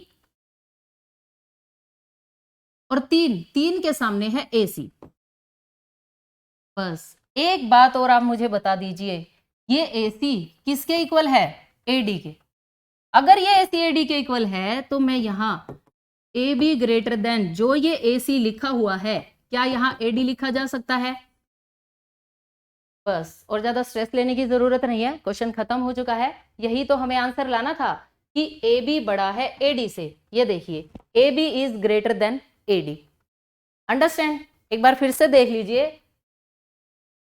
और 3 के सामने है AC। बस एक बात और आप मुझे बता दीजिए, ये AC किसके इक्वल है, AD के। अगर ये AC AD के इक्वल है तो मैं यहां AB ग्रेटर देन जो ये AC लिखा हुआ है, क्या यहां AD लिखा जा सकता है? बस, और ज्यादा स्ट्रेस लेने की जरूरत नहीं है, क्वेश्चन खत्म हो चुका है। यही तो हमें आंसर लाना था कि ए बी बड़ा है एडी से। ये देखिए A B is greater than AD. Understand? एक बार फिर से देख लीजिए,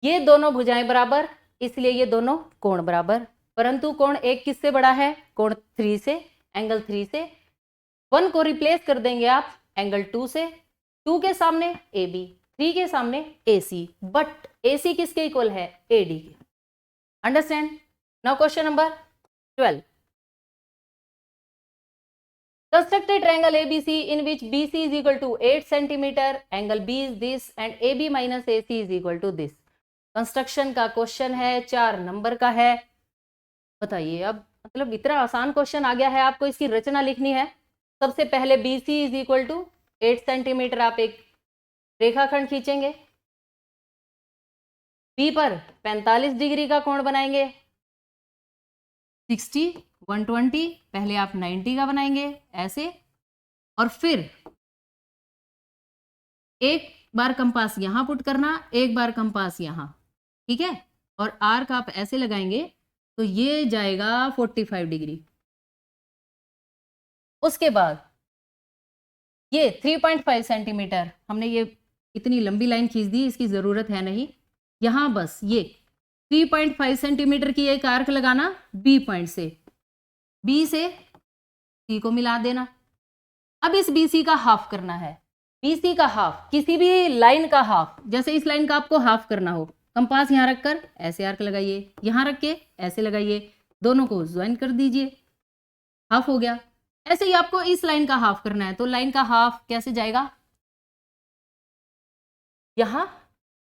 ये दोनों भुजाएं बराबर, इसलिए ये दोनों कोण बराबर, परंतु कोण एक किससे बड़ा है? कोण 3 से, एंगल 3 से। 1 को रिप्लेस कर देंगे आप एंगल 2 से, 2 के सामने ए बी, 3 के सामने ए सी, बट ए सी किसके इक्वल है? ए डी के। Understand? Now question number 12। Construct a triangle ABC in which BC is equal to 8 centimeter, angle B is this and AB minus AC is equal to this। Construction का question है, 4 number का है। बताइए अब, मतलब इतना आसान क्वेश्चन आ गया है, आपको इसकी रचना लिखनी है। सबसे पहले BC is equal to 8 centimetre, आप एक रेखाखंड खींचेंगे, B पर 45 डिग्री का कोण बनाएंगे, 60, 120, पहले आप 90 का बनाएंगे ऐसे, और फिर एक बार कंपास यहां पुट करना, एक बार कंपास यहां, ठीक है, और आर्क आप ऐसे लगाएंगे तो ये जाएगा 45 डिग्री। उसके बाद ये 3.5 सेंटीमीटर, हमने ये इतनी लंबी लाइन खींच दी, इसकी जरूरत है नहीं, यहां बस ये 3.5 सेंटीमीटर की एक आर्क लगाना बी पॉइंट से, बी से सी को मिला देना। अब इस बीसी का हाफ करना है, बीसी का हाफ, किसी भी लाइन का हाफ, जैसे इस लाइन का आपको हाफ करना हो, कंपास यहां रखकर ऐसे आर्क लगाइए, यहां रख के ऐसे लगाइए, दोनों को ज्वाइन कर दीजिए, हाफ हो गया। ऐसे ही आपको इस लाइन का हाफ करना है, तो लाइन का हाफ कैसे जाएगा? यहां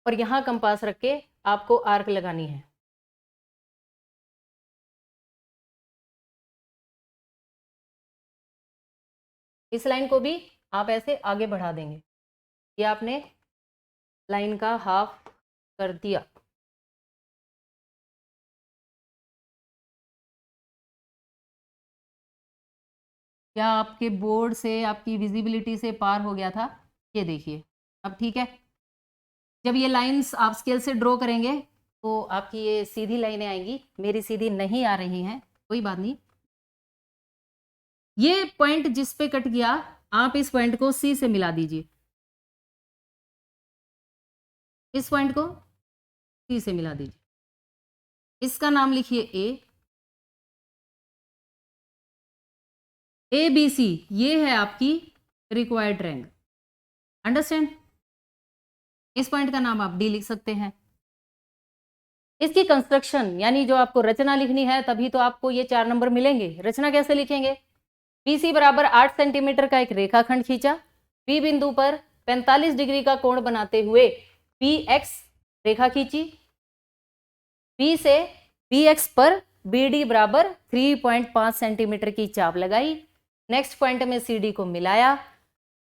और यहां कंपास रख के आपको आर्क लगानी है। इस लाइन को भी आप ऐसे आगे बढ़ा देंगे, ये आपने लाइन का हाफ कर दिया। क्या आपके बोर्ड से, आपकी विजिबिलिटी से पार हो गया था? ये देखिए अब ठीक है। जब ये लाइंस आप स्केल से ड्रॉ करेंगे तो आपकी ये सीधी लाइनें आएंगी, मेरी सीधी नहीं आ रही हैं, कोई बात नहीं। ये पॉइंट जिस पे कट गया, आप इस पॉइंट को सी से मिला दीजिए, इस पॉइंट को सी से मिला दीजिए, इसका नाम लिखिए ए बी सी, ये है आपकी रिक्वायर्ड ट्रायंगल। अंडरस्टैंड? इस पॉइंट का नाम आप डी लिख सकते हैं। इसकी कंस्ट्रक्शन यानी जो आपको रचना लिखनी है, तभी तो आपको ये 4 नंबर मिलेंगे। रचना कैसे लिखेंगे? BC बराबर 8 सेंटीमीटर का एक रेखाखंड खींचा, P बिंदु पर 45 डिग्री का कोण बनाते हुए PX रेखा खींची, P से PX पर BD बराबर 3.5 सेंटीमीटर की चाप लगाई, नेक्स्ट पॉइंट में CD को मिलाया,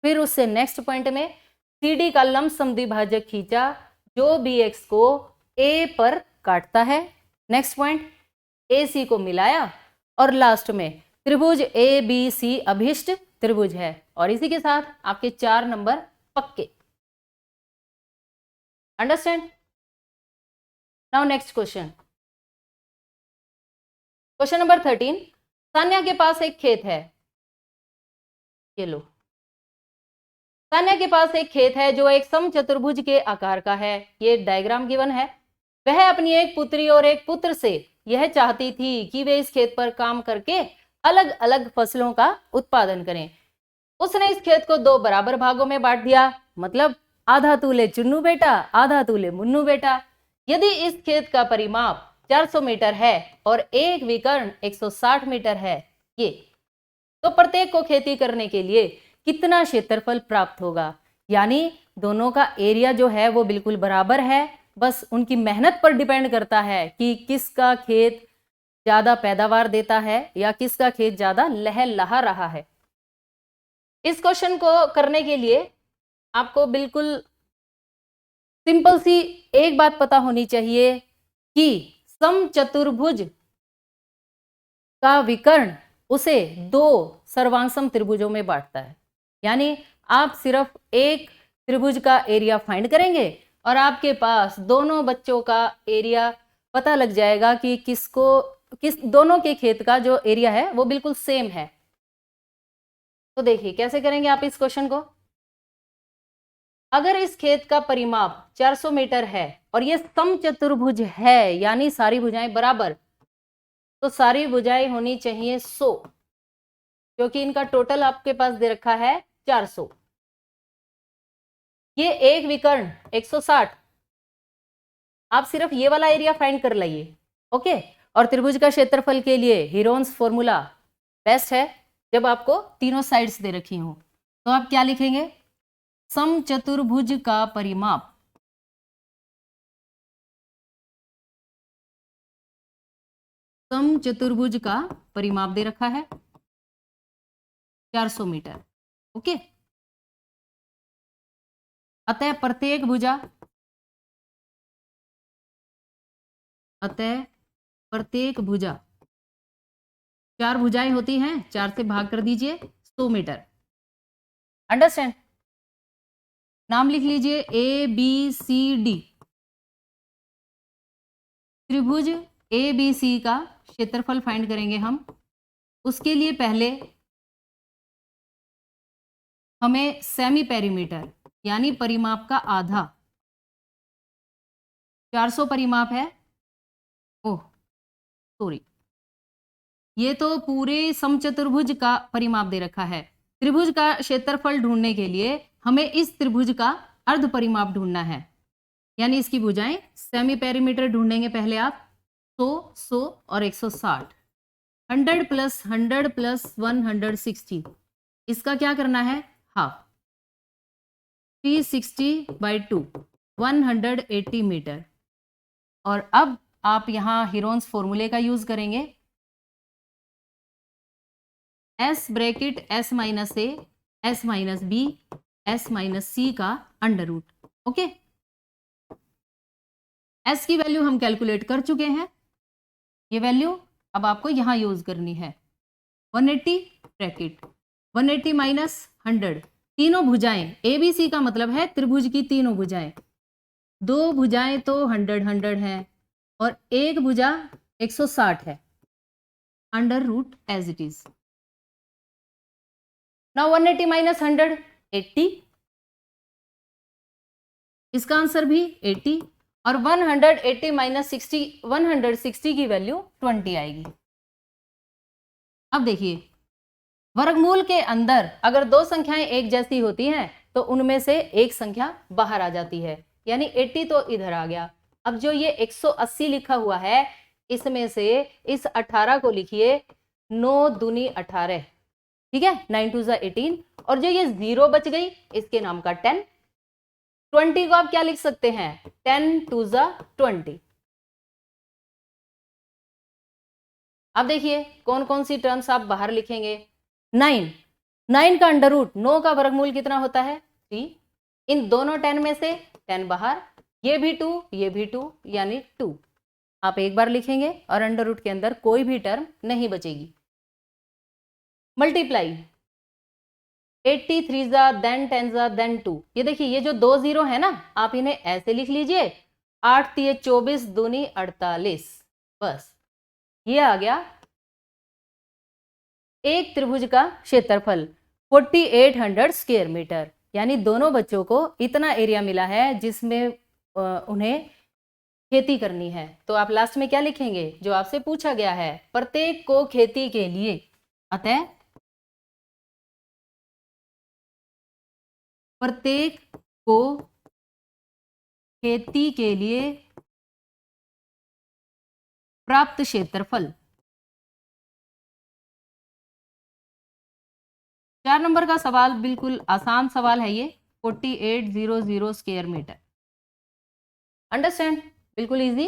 फिर उससे नेक्स्ट पॉइंट में CD का लंब समद्विभाजक खींचा जो BX को A पर काटता है, नेक्स्ट पॉइंट AC को मिलाया, और लास्ट में त्रिभुज ABC अभिष्ट त्रिभुज है। और इसी के साथ आपके 4 नंबर पक्के। Understand? Now next question, question number 13। Sanya के पास एक खेत है, ये लो, सान्या के पास एक खेत है जो एक समचतुर्भुज के आकार का है, ये डायग्राम गिवन है। वह अपनी एक पुत्री और एक पुत्र से यह चाहती थी कि वे इस खेत पर काम करके अलग अलग फसलों का उत्पादन करें। उसने इस खेत को 2 बराबर भागों में बांट दिया, मतलब आधा तूले चुन्नू बेटा, आधा तूले मुन्नू बेटा। यदि इस खेत का परिमाप 400 मीटर है और एक विकर्ण 160 मीटर है, ये तो प्रत्येक को खेती करने के लिए कितना क्षेत्रफल प्राप्त होगा? यानी दोनों का एरिया जो है वो बिल्कुल बराबर है, बस उनकी मेहनत पर डिपेंड करता है कि किसका खेत ज्यादा पैदावार देता है या किसका खेत ज्यादा लहलहा रहा है। इस क्वेश्चन को करने के लिए आपको बिल्कुल सिंपल सी एक बात पता होनी चाहिए कि समचतुर्भुज का विकर्ण उसे 2 सर्वांगसम त्रिभुजों में बांटता है। यानी आप सिर्फ एक त्रिभुज का एरिया फाइंड करेंगे और आपके पास दोनों बच्चों का एरिया पता लग जाएगा कि किस दोनों के खेत का जो एरिया है वो बिल्कुल सेम है। तो देखिए कैसे करेंगे आप इस क्वेश्चन को। अगर इस खेत का परिमाप 400 मीटर है और ये समचतुर्भुज है यानी सारी भुजाएं बराबर, तो सारी भुजाएं होनी चाहिए 100, क्योंकि इनका टोटल आपके पास दे रखा है 400। ये एक विकर्ण 160, आप सिर्फ ये वाला एरिया फाइंड कर लाइए। ओके, और त्रिभुज का क्षेत्रफल के लिए हीरोन्स फॉर्मूला बेस्ट है जब आपको तीनों साइड्स दे रखी हो। तो आप क्या लिखेंगे, समचतुर्भुज का परिमाप समचतुर्भुज का परिमाप दे रखा है 400 मीटर। ओके, अतः प्रत्येक भुजा चार भुजाएं होती हैं, 4 से भाग कर दीजिए 100 मीटर। अंडरस्टैंड। नाम लिख लीजिए ABCD। त्रिभुज ABC का क्षेत्रफल फाइंड करेंगे हम। उसके लिए पहले हमें सेमी पेरीमीटर यानी परिमाप का आधा, 400 परिमाप है, ओह सॉरी, ये तो पूरे समचतुर्भुज का परिमाप दे रखा है। त्रिभुज का क्षेत्रफल ढूंढने के लिए हमें इस त्रिभुज का अर्ध परिमाप ढूंढना है, यानी इसकी भुजाएं। सेमी पेरीमीटर ढूंढेंगे पहले आप, 100 और 160, 100 प्लस 100 प्लस 160, इसका क्या करना है, हाफ, 360/2, 180 मीटर। और अब आप यहां हीरोन्स फॉर्मूले का यूज करेंगे, S bracket S minus A, S minus B, S minus C का अंडर रूट। ओके, S की वैल्यू हम कैलकुलेट कर चुके हैं, ये वैल्यू अब आपको यहां यूज करनी है। 180 ब्रैकेट 180 माइनस 100, तीनों भुजाएं, ABC का मतलब है त्रिभुज की तीनों भुजाएं, दो भुजाएं तो 100 हैं और एक भुजा 160 है, under root as it is. Now 180 minus 100, 80, इसका आंसर भी 80, और 180 माइनस 60, 160 की वैल्यू 20 आएगी। अब देखिए, वर्गमूल के अंदर अगर दो संख्याएं एक जैसी होती हैं तो उनमें से एक संख्या बाहर आ जाती है, यानी 80 तो इधर आ गया। अब जो ये 180 लिखा हुआ है, इसमें से इस 18 को लिखिए 9 दूनी 18, ठीक है, 9 2 18, और जो ये 0 बच गई इसके नाम का 10। 20 को आप क्या लिख सकते हैं, 10 2 20। अब देखिए कौन कौन सी टर्म्स आप बाहर लिखेंगे। 9 का अंडर रूट, 9 का वर्गमूल कितना होता है, 3, इन दोनों 10 में से 10 बाहर, ये भी 2, ये भी 2, यानी 2 आप एक बार लिखेंगे और अंडर रूट के अंदर कोई भी टर्म नहीं बचेगी। मल्टीप्लाई 80 3 देन 10 देन 2, ये देखिए ये जो 2 0 है ना, आप इन्हें ऐसे लिख लीजिए, 8 3 24 दूनी 48, बस ये आ गया एक त्रिभुज का क्षेत्रफल 4800 स्क्वायर मीटर। यानी दोनों बच्चों को इतना एरिया मिला है जिसमें उन्हें खेती करनी है। तो आप लास्ट में क्या लिखेंगे, जो आपसे पूछा गया है, प्रत्येक को खेती के लिए, अतः प्रत्येक को खेती के लिए प्राप्त क्षेत्रफल। 4 नंबर का सवाल बिल्कुल आसान सवाल है ये, 4800 स्क्वायर मीटर। अंडरस्टैंड, बिल्कुल easy.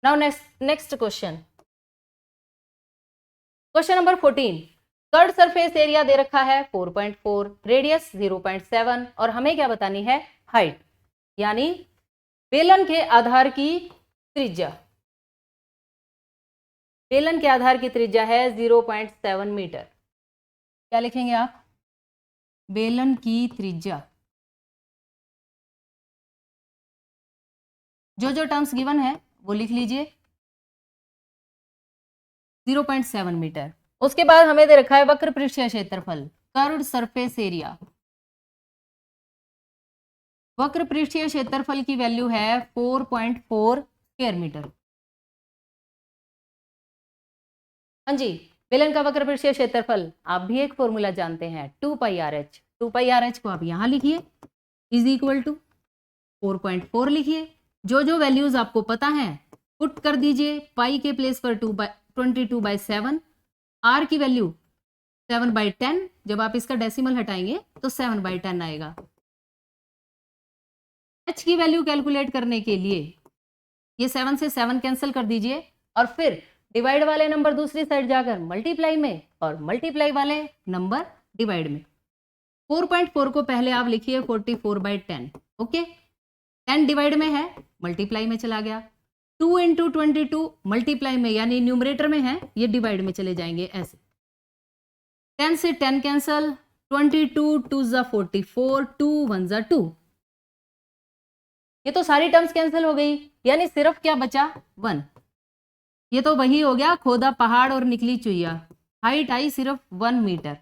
Now next question, question number 14। Curved surface area दे रखा है 4.4, रेडियस 0.7, और हमें क्या बतानी है, हाइट, यानी बेलन के आधार की त्रिज्या। बेलन के आधार की त्रिज्या है 0.7 मीटर। क्या लिखेंगे आप, बेलन की त्रिज्या जो जो टर्म्स गिवन है वो लिख लीजिए। 0.7 मीटर। उसके बाद हमें दे रखा है वक्र पृष्ठीय क्षेत्रफल, कर्व्ड सरफेस एरिया। वक्र पृष्ठीय क्षेत्रफल की वैल्यू है 4.4 स्क्वायर मीटर। हाँ जी, बेलन का वक्र पृष्ठीय क्षेत्रफल आप भी एक फॉर्मूला जानते हैं, 2πRh। 2πRh को आप यहां लिखिए इज इक्वल टू 4.4 लिखिए। जो जो वैल्यूज आपको पता है पुट कर दीजिए। पाई के प्लेस पर 22/7, आर की वैल्यू 7/10। जब आप इसका डेसिमल हटाएंगे तो 7/10 आएगा। एच की वैल्यू कैलकुलेट करने के लिए ये 7 से 7 कैंसिल कर दीजिए और फिर डिवाइड वाले नंबर दूसरी साइड जाकर मल्टीप्लाई में और मल्टीप्लाई वाले नंबर डिवाइड में। 4.4 को पहले आप लिखिए 44/10। ओके, 10 डिवाइड में है, मल्टीप्लाई में चला गया। 2 इंटू 22 मल्टीप्लाई में यानी न्यूमरेटर में है, ये डिवाइड में चले जाएंगे ऐसे। 10 से 10 कैंसल, 22 2 ज़ा 44, 2 1 ज़ा 2। ये तो सारी टर्म्स कैंसिल हो गई, यानी सिर्फ क्या बचा 1। ये तो वही हो गया खोदा पहाड़ और निकली चुईया। हाइट आई सिर्फ 1 मीटर।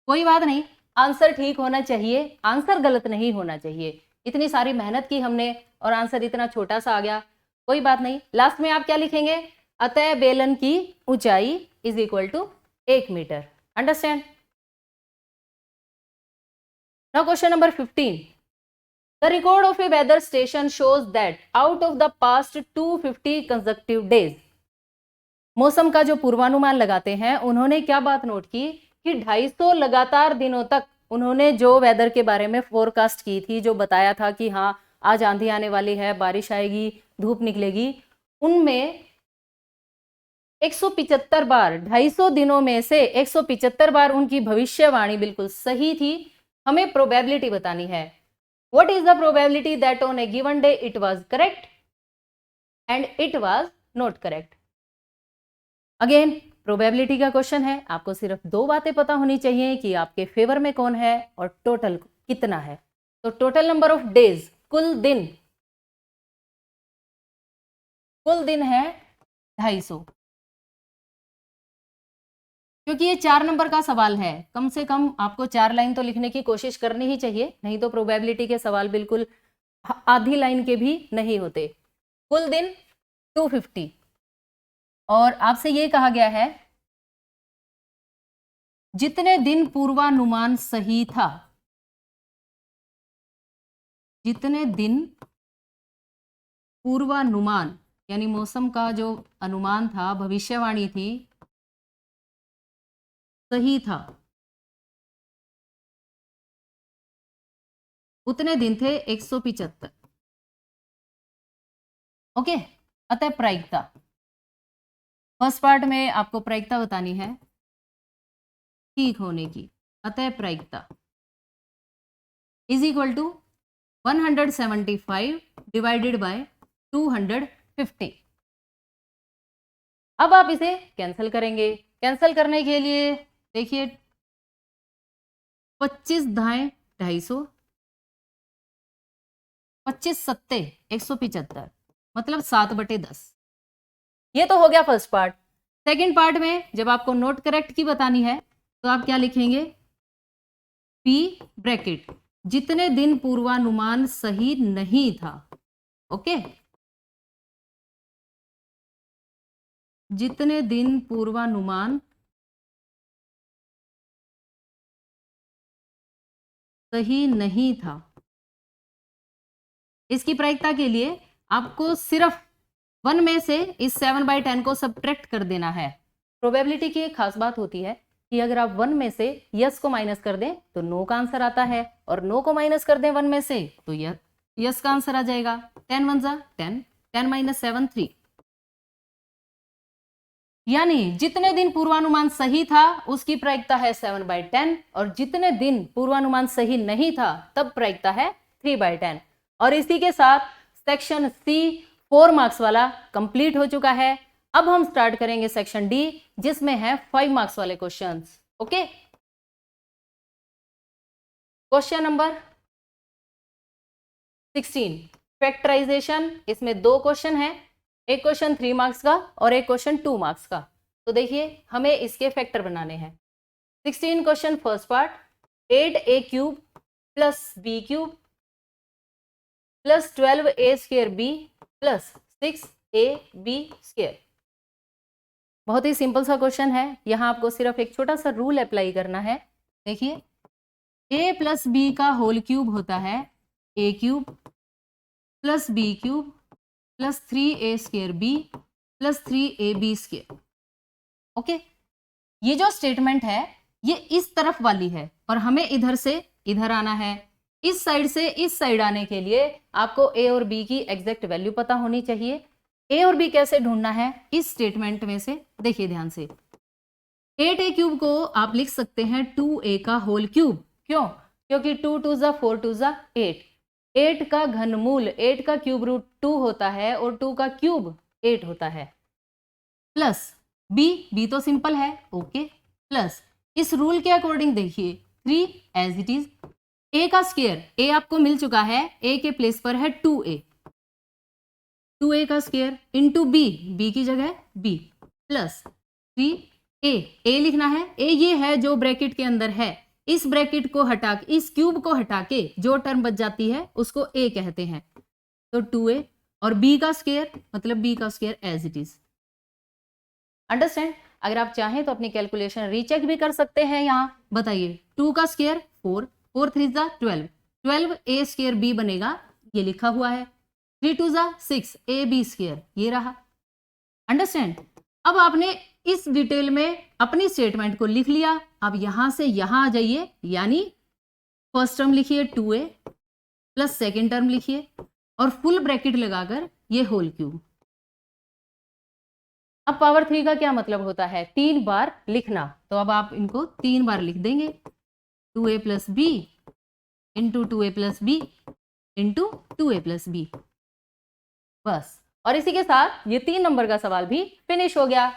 कोई बात नहीं, आंसर ठीक होना चाहिए, आंसर गलत नहीं होना चाहिए। इतनी सारी मेहनत की हमने और आंसर इतना छोटा सा आ गया, कोई बात नहीं। लास्ट में आप क्या लिखेंगे, अतः बेलन की ऊंचाई is equal to 1 metre. Understand. Now question number 15। The record of a weather station shows that out of the past 250 consecutive days, मौसम का जो पूर्वानुमान लगाते हैं उन्होंने क्या बात नोट की कि 250 लगातार दिनों तक उन्होंने जो वेदर के बारे में फोरकास्ट की थी, जो बताया था कि हाँ आज आंधी आने वाली है, बारिश आएगी, धूप निकलेगी, उनमें 175 बार, 250 दिनों में से 175 बार उनकी भविष्यवाणी बिल्कुल सही थी। हमें प्रोबेबिलिटी बतानी है। What is the probability that on a given day it was correct and it was not correct? Again probability का क्वेश्चन है, आपको सिर्फ 2 बातें पता होनी चाहिए कि आपके फेवर में कौन है और टोटल कितना है। तो टोटल नंबर ऑफ डेज, कुल दिन है 250। क्योंकि ये 4 नंबर का सवाल है, कम से कम आपको 4 लाइन तो लिखने की कोशिश करनी ही चाहिए, नहीं तो प्रोबेबिलिटी के सवाल बिल्कुल आधी लाइन के भी नहीं होते। कुल दिन 250 और आपसे ये कहा गया है जितने दिन पूर्वानुमान सही था, जितने दिन पूर्वानुमान यानी मौसम का जो अनुमान था, भविष्यवाणी थी, सही था, उतने दिन थे 175। ओके, अतः प्रायिकता, फर्स्ट पार्ट में आपको प्रायिकता बतानी है ठीक होने की। अतः प्रायिकता is equal to 175 divided by 250। अब आप इसे कैंसिल करेंगे। कैंसिल करने के लिए देखिए 25 दाएं 250, 25 सत्ते 175, मतलब 7/10। ये तो हो गया फर्स्ट पार्ट। सेकंड पार्ट में जब आपको नोट करेक्ट की बतानी है तो आप क्या लिखेंगे, पी ब्रैकेट जितने दिन पूर्वानुमान सही नहीं था। ओके, जितने दिन पूर्वानुमान सही नहीं था, इसकी प्रायिकता के लिए आपको सिर्फ 1 में से इस 7/10 को सब्ट्रैक्ट कर देना है। प्रोबेबिलिटी की एक खास बात होती है कि अगर आप 1 में से यस को माइनस कर दें तो नो का आंसर आता है, और नो को माइनस कर दें 1 में से तो यस का आंसर आ जाएगा। 10 1 जा 10, 10 - 7 3। यानी जितने दिन पूर्वानुमान सही था उसकी प्रायिकता है 7/10, और जितने दिन पूर्वानुमान सही नहीं था तब प्रायिकता है 3/10। और इसी के साथ सेक्शन सी 4 मार्क्स वाला कंप्लीट हो चुका है। अब हम स्टार्ट करेंगे सेक्शन डी, जिसमें है 5 मार्क्स वाले questions. Okay, question number 16। Factorisation, इसमें 2 क्वेश्चन है, एक क्वेश्चन 3 मार्क्स का और एक क्वेश्चन 2 मार्क्स का। तो देखिए हमें इसके फैक्टर बनाने हैं। 16 question first part, 8a cube plus b cube plus 12a square b plus 6ab square. बहुत ही सिंपल सा क्वेश्चन है, यहाँ आपको सिर्फ एक छोटा सा रूल अप्लाई करना है। देखिए a प्लस बी का होल क्यूब होता है a cube plus b cube plus 3a square b plus 3ab square. Okay, ये जो स्टेटमेंट है ये इस तरफ वाली है और हमें इधर से इधर आना है। इस साइड से इस साइड आने के लिए आपको a और b की एग्जैक्ट वैल्यू पता होनी चाहिए। a और b कैसे ढूंढना है इस स्टेटमेंट में से देखिए ध्यान से। 8a क्यूब को आप लिख सकते हैं 2a का होल क्यूब। क्यों? क्योंकि 2 2 जा 4 2 जा 8, 8 का घनमूल 8 का क्यूब रूट 2 होता है और 2 का क्यूब 8 होता है। प्लस b तो सिंपल है, ओके। प्लस इस रूल के अकॉर्डिंग देखिए 3 एज इट इज, a का स्क्वायर, a आपको मिल चुका है, a के प्लेस पर है 2a का स्क्वायर इंटू b की जगह b प्लस 3a लिखना है। a ये है जो ब्रैकेट के अंदर है, इस ब्रैकेट को हटा के इस क्यूब को हटा के जो टर्म बच जाती है उसको a कहते हैं। तो 2a और b का स्क्वायर मतलब b का square as it is. Understand? अगर आप चाहें तो अपनी कैलकुलेशन रीचेक भी कर सकते हैं। यहाँ बताइए 2 का स्क्वायर 4, 4 3 जा 12, 12a स्क्वायर b बनेगा, ये लिखा हुआ है। 3 2 जा 6 ab स्क्वायर, ये रहा। अंडरस्टैंड? अब आपने इस डिटेल में अपनी स्टेटमेंट को लिख लिया। अब यहां से यहां आ जाइए, यानी फर्स्ट टर्म लिखिए 2a प्लस सेकेंड टर्म लिखिए और फुल ब्रैकेट लगाकर ये होल क्यूब। अब पावर 3 का क्या मतलब होता है? 3 बार लिखना। तो अब आप इनको 3 बार लिख देंगे, 2a plus B into 2a plus B into 2a plus B, बस। और इसी के साथ ये 3 नंबर का सवाल भी फिनिश हो गया।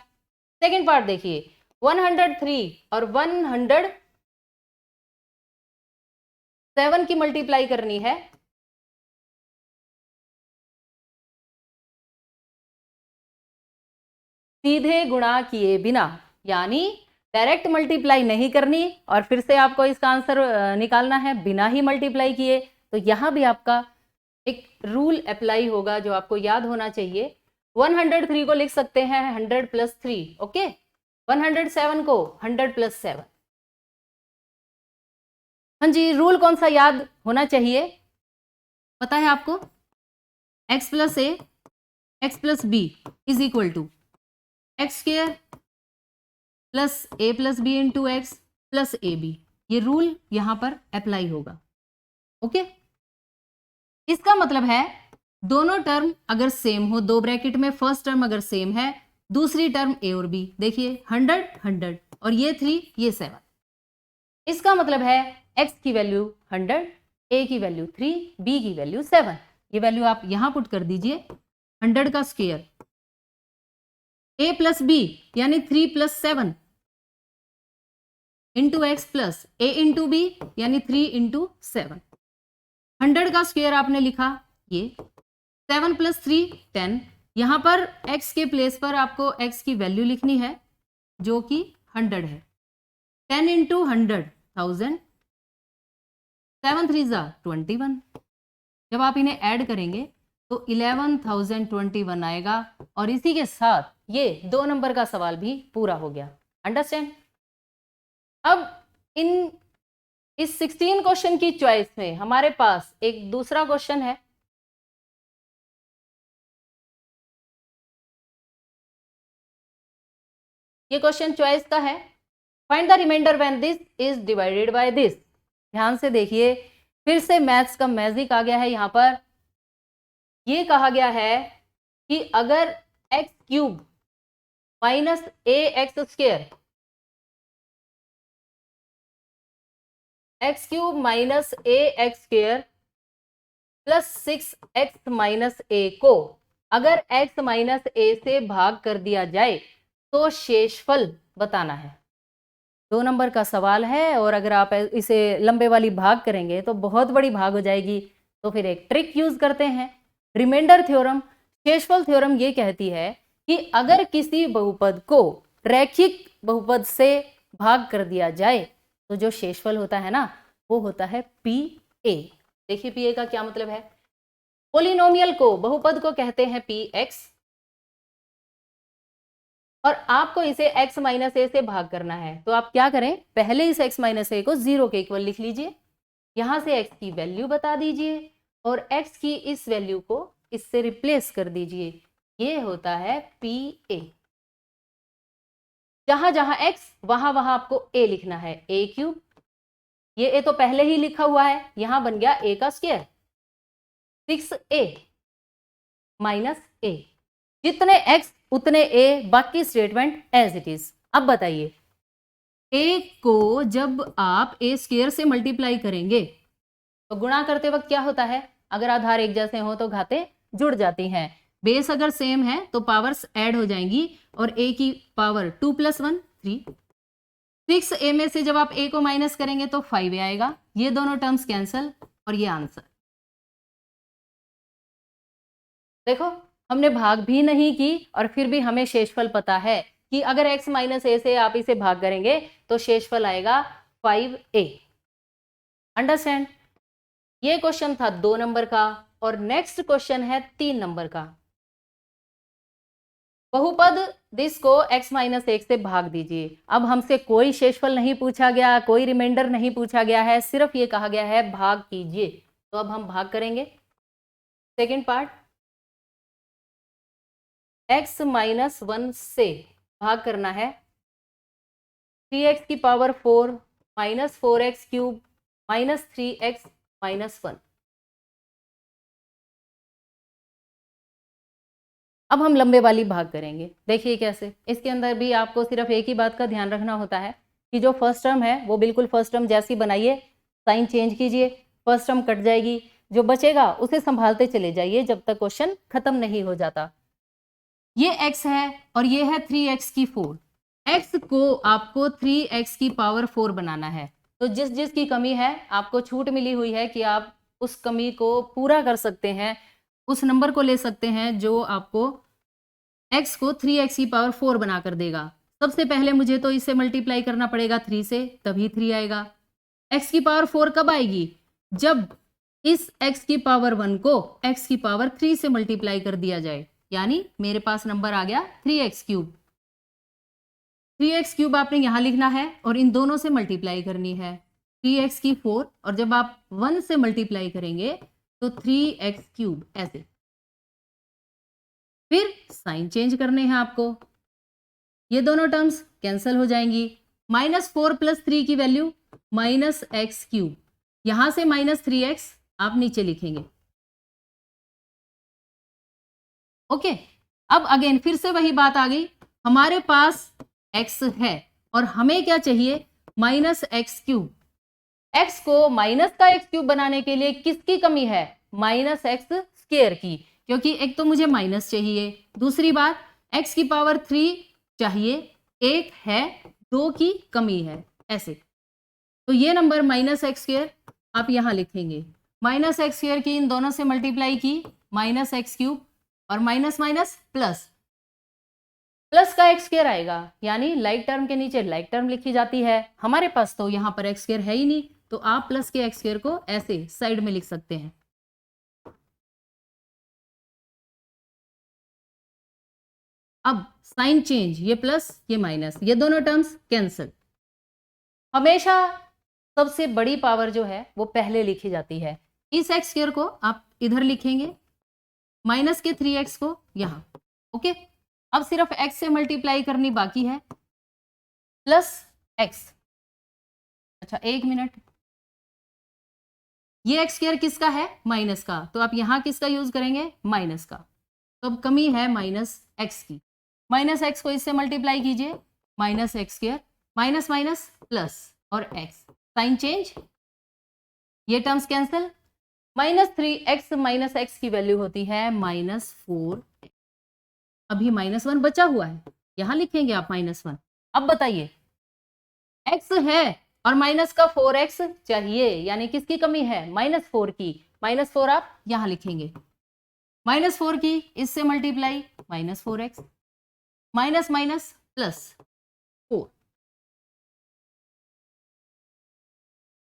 सेकेंड पार्ट देखिए, 103 और 107 की मल्टीप्लाई करनी है। सीधे गुणा किए बिना, यानी डायरेक्ट मल्टीप्लाई नहीं करनी और फिर से आपको इसका आंसर निकालना है बिना ही मल्टीप्लाई किए। तो यहां भी आपका एक रूल अप्लाई होगा जो आपको याद होना चाहिए। 103 को लिख सकते हैं 100 प्लस 3, ओके। 107 को 100 प्लस 7। हाँ जी, रूल कौन सा याद होना चाहिए पता है आपको? x plus A X plus B is equal to X square plus A plus B into X plus A B. ये रूल यहां पर अप्लाई होगा, ओके। इसका मतलब है दोनों टर्म अगर सेम हो, दो ब्रैकेट में फर्स्ट टर्म अगर सेम है, दूसरी टर्म ए और बी, देखिए 100 100 और ये 3 ये 7। इसका मतलब है x की वैल्यू 100, a की वैल्यू 3, b की वैल्यू 7। ये वैल्यू आप यहां पुट कर दीजिए। 100 का स्क्वायर a प्लस बी यानी 3 plus 7 into X plus a into B यानी 3 इंटू 7। 100 का स्क्वायर आपने लिखा ये, 7 प्लस 3 10। यहां पर x के प्लेस पर आपको x की वैल्यू लिखनी है जो कि 100 है। 10 इंटू 100 1000, 7 3 जा 21। जब आप इन्हें ऐड करेंगे तो 11,021 आएगा और इसी के साथ ये 2 नंबर का सवाल भी पूरा हो गया। अंडरस्टैंड? अब इस 16 क्वेश्चन की चॉइस में हमारे पास एक दूसरा क्वेश्चन है। ये क्वेश्चन चॉइस का है। Find the remainder when this is divided by this. ध्यान से देखिए, फिर से मैथ्स का मैजिक आ गया है। यहां पर ये कहा गया है कि अगर x cube minus a x square, x cube minus a x square plus 6x minus a को अगर x माइनस ए से भाग कर दिया जाए तो शेषफल बताना है। 2 नंबर का सवाल है और अगर आप इसे लंबे वाली भाग करेंगे तो बहुत बड़ी भाग हो जाएगी। तो फिर एक ट्रिक यूज करते हैं। रिमाइंडर थ्योरम, शेषफल थ्योरम ये कहती है कि अगर किसी बहुपद को रैखिक बहुपद से भाग कर दिया जाए तो जो शेषफल होता है ना वो होता है पी ए। देखिए पी ए का क्या मतलब है, पोलिनोमियल को, बहुपद को कहते हैं पी एक्स, और आपको इसे x माइनस ए से भाग करना है। तो आप क्या करें, पहले इस x माइनस ए को 0 के इक्वल लिख लीजिए, यहां से x की वैल्यू बता दीजिए और x की इस वैल्यू को इससे रिप्लेस कर दीजिए। ये होता है पी ए। जहां जहां x वहां वहां आपको a लिखना है, a क्यूब, ये a तो पहले ही लिखा हुआ है, यहां बन गया a का स्क्वायर, 6a माइनस a, जितने x उतने a, बाकी स्टेटमेंट एज इट इज। अब बताइए a को जब आप a स्क्वायर से मल्टीप्लाई करेंगे तो गुणा करते वक्त क्या होता है, अगर आधार एक जैसे हो तो घातें जुड़ जाती हैं, बेस अगर सेम है तो पावर्स ऐड हो जाएंगी और a की पावर 2 + 1 3, 6a में से जब आप a को माइनस करेंगे तो 5a आएगा, ये दोनों टर्म्स कैंसल और ये आंसर। देखो हमने भाग भी नहीं की और फिर भी हमें शेषफल पता है कि अगर x माइनस ए से आप इसे भाग करेंगे तो शेषफल आएगा 5a। अंडरस्टैंड? ये क्वेश्चन था 2 नंबर का और नेक्स्ट क्वेश्चन है 3 नंबर का। बहुपद दिस को x माइनस 1 से भाग दीजिए। अब हमसे कोई शेषफल नहीं पूछा गया, कोई रिमाइंडर नहीं पूछा गया है, सिर्फ ये कहा गया है भाग कीजिए। तो अब हम भाग करेंगे। सेकेंड पार्ट, x माइनस 1 से भाग करना है, 3x की power 4 minus 4x cube minus 3x minus 1। अब हम लंबे वाली भाग करेंगे। देखिए कैसे, इसके अंदर भी आपको सिर्फ एक ही बात का ध्यान रखना होता है कि जो फर्स्ट टर्म है वो बिल्कुल फर्स्ट टर्म जैसी बनाइए, साइन चेंज कीजिए, फर्स्ट टर्म कट जाएगी, जो बचेगा उसे संभालते चले जाइए जब तक क्वेश्चन खत्म नहीं हो जाता। ये x है और ये है 3x की 4, x को आपको 3x की पावर 4 बनाना है। तो जिस जिस की कमी है आपको छूट मिली हुई है कि आप उस कमी को पूरा कर सकते हैं, उस नंबर को ले सकते हैं जो आपको x को 3x की पावर 4 बनाकर देगा। सबसे पहले मुझे तो इसे मल्टीप्लाई करना पड़ेगा 3 से, तभी 3 आएगा। x की पावर 4 कब आएगी, जब इस x की पावर 1 को x की पावर 3 से मल्टीप्लाई कर दिया जाए, यानी मेरे पास नंबर आ गया 3x क्यूब। 3x क्यूब आपने यहां लिखना है और इन दोनों से मल्टीप्लाई करनी है, 3x की 4 और जब आप 1 से मल्टीप्लाई करेंगे तो 3x क्यूब, ऐसे। फिर साइन चेंज करने हैं आपको, ये दोनों टर्म्स कैंसिल हो जाएंगी। -4 + 3 की वैल्यू -x क्यूब, यहां से -3x आप नीचे लिखेंगे। ओके, अब अगेन फिर से वही बात आ गई, हमारे पास x है और हमें क्या चाहिए, -x क्यूब। x को माइनस का x क्यूब बनाने के लिए किसकी कमी है, -x² की, क्योंकि एक तो मुझे माइनस चाहिए, दूसरी बात x की पावर 3 चाहिए, एक है, 2 की कमी है, ऐसे। तो ये नंबर -x² आप यहां लिखेंगे, -x² की इन दोनों से मल्टीप्लाई की, -x क्यूब और माइनस माइनस प्लस, प्लस का x² आएगा, यानी लाइक टर्म के नीचे लाइक टर्म लिखी जाती है। हमारे पास तो यहाँ पर x² है ही नहीं, तो आप प्लस के x² को ऐसे साइड में लिख सकते हैं। अब साइन चेंज, ये प्लस ये माइनस, ये दोनों टर्म्स कैंसिल। हमेशा सबसे बड़ी पावर जो है वो पहले लिखी जाती है, इस x² को आप इधर लिखेंगे, माइनस के 3x को यहां। ओके, अब सिर्फ x से मल्टीप्लाई करनी बाकी है, प्लस x। अच्छा 1 मिनट, ये x² किसका है, माइनस का, तो आप यहां किसका यूज करेंगे, माइनस का। तो अब कमी है -x की, -x को इससे मल्टीप्लाई कीजिए, -x², माइनस माइनस प्लस और x, साइन चेंज, ये terms cancel, -3x minus x की वैल्यू होती है -4। अभी -1 बचा हुआ है, यहां लिखेंगे आप -1। अब बताइए x है और माइनस का 4x चाहिए, यानी किसकी कमी है, -4 की, -4 आप यहां लिखेंगे। -4 की इससे multiply -4x, minus minus plus 4,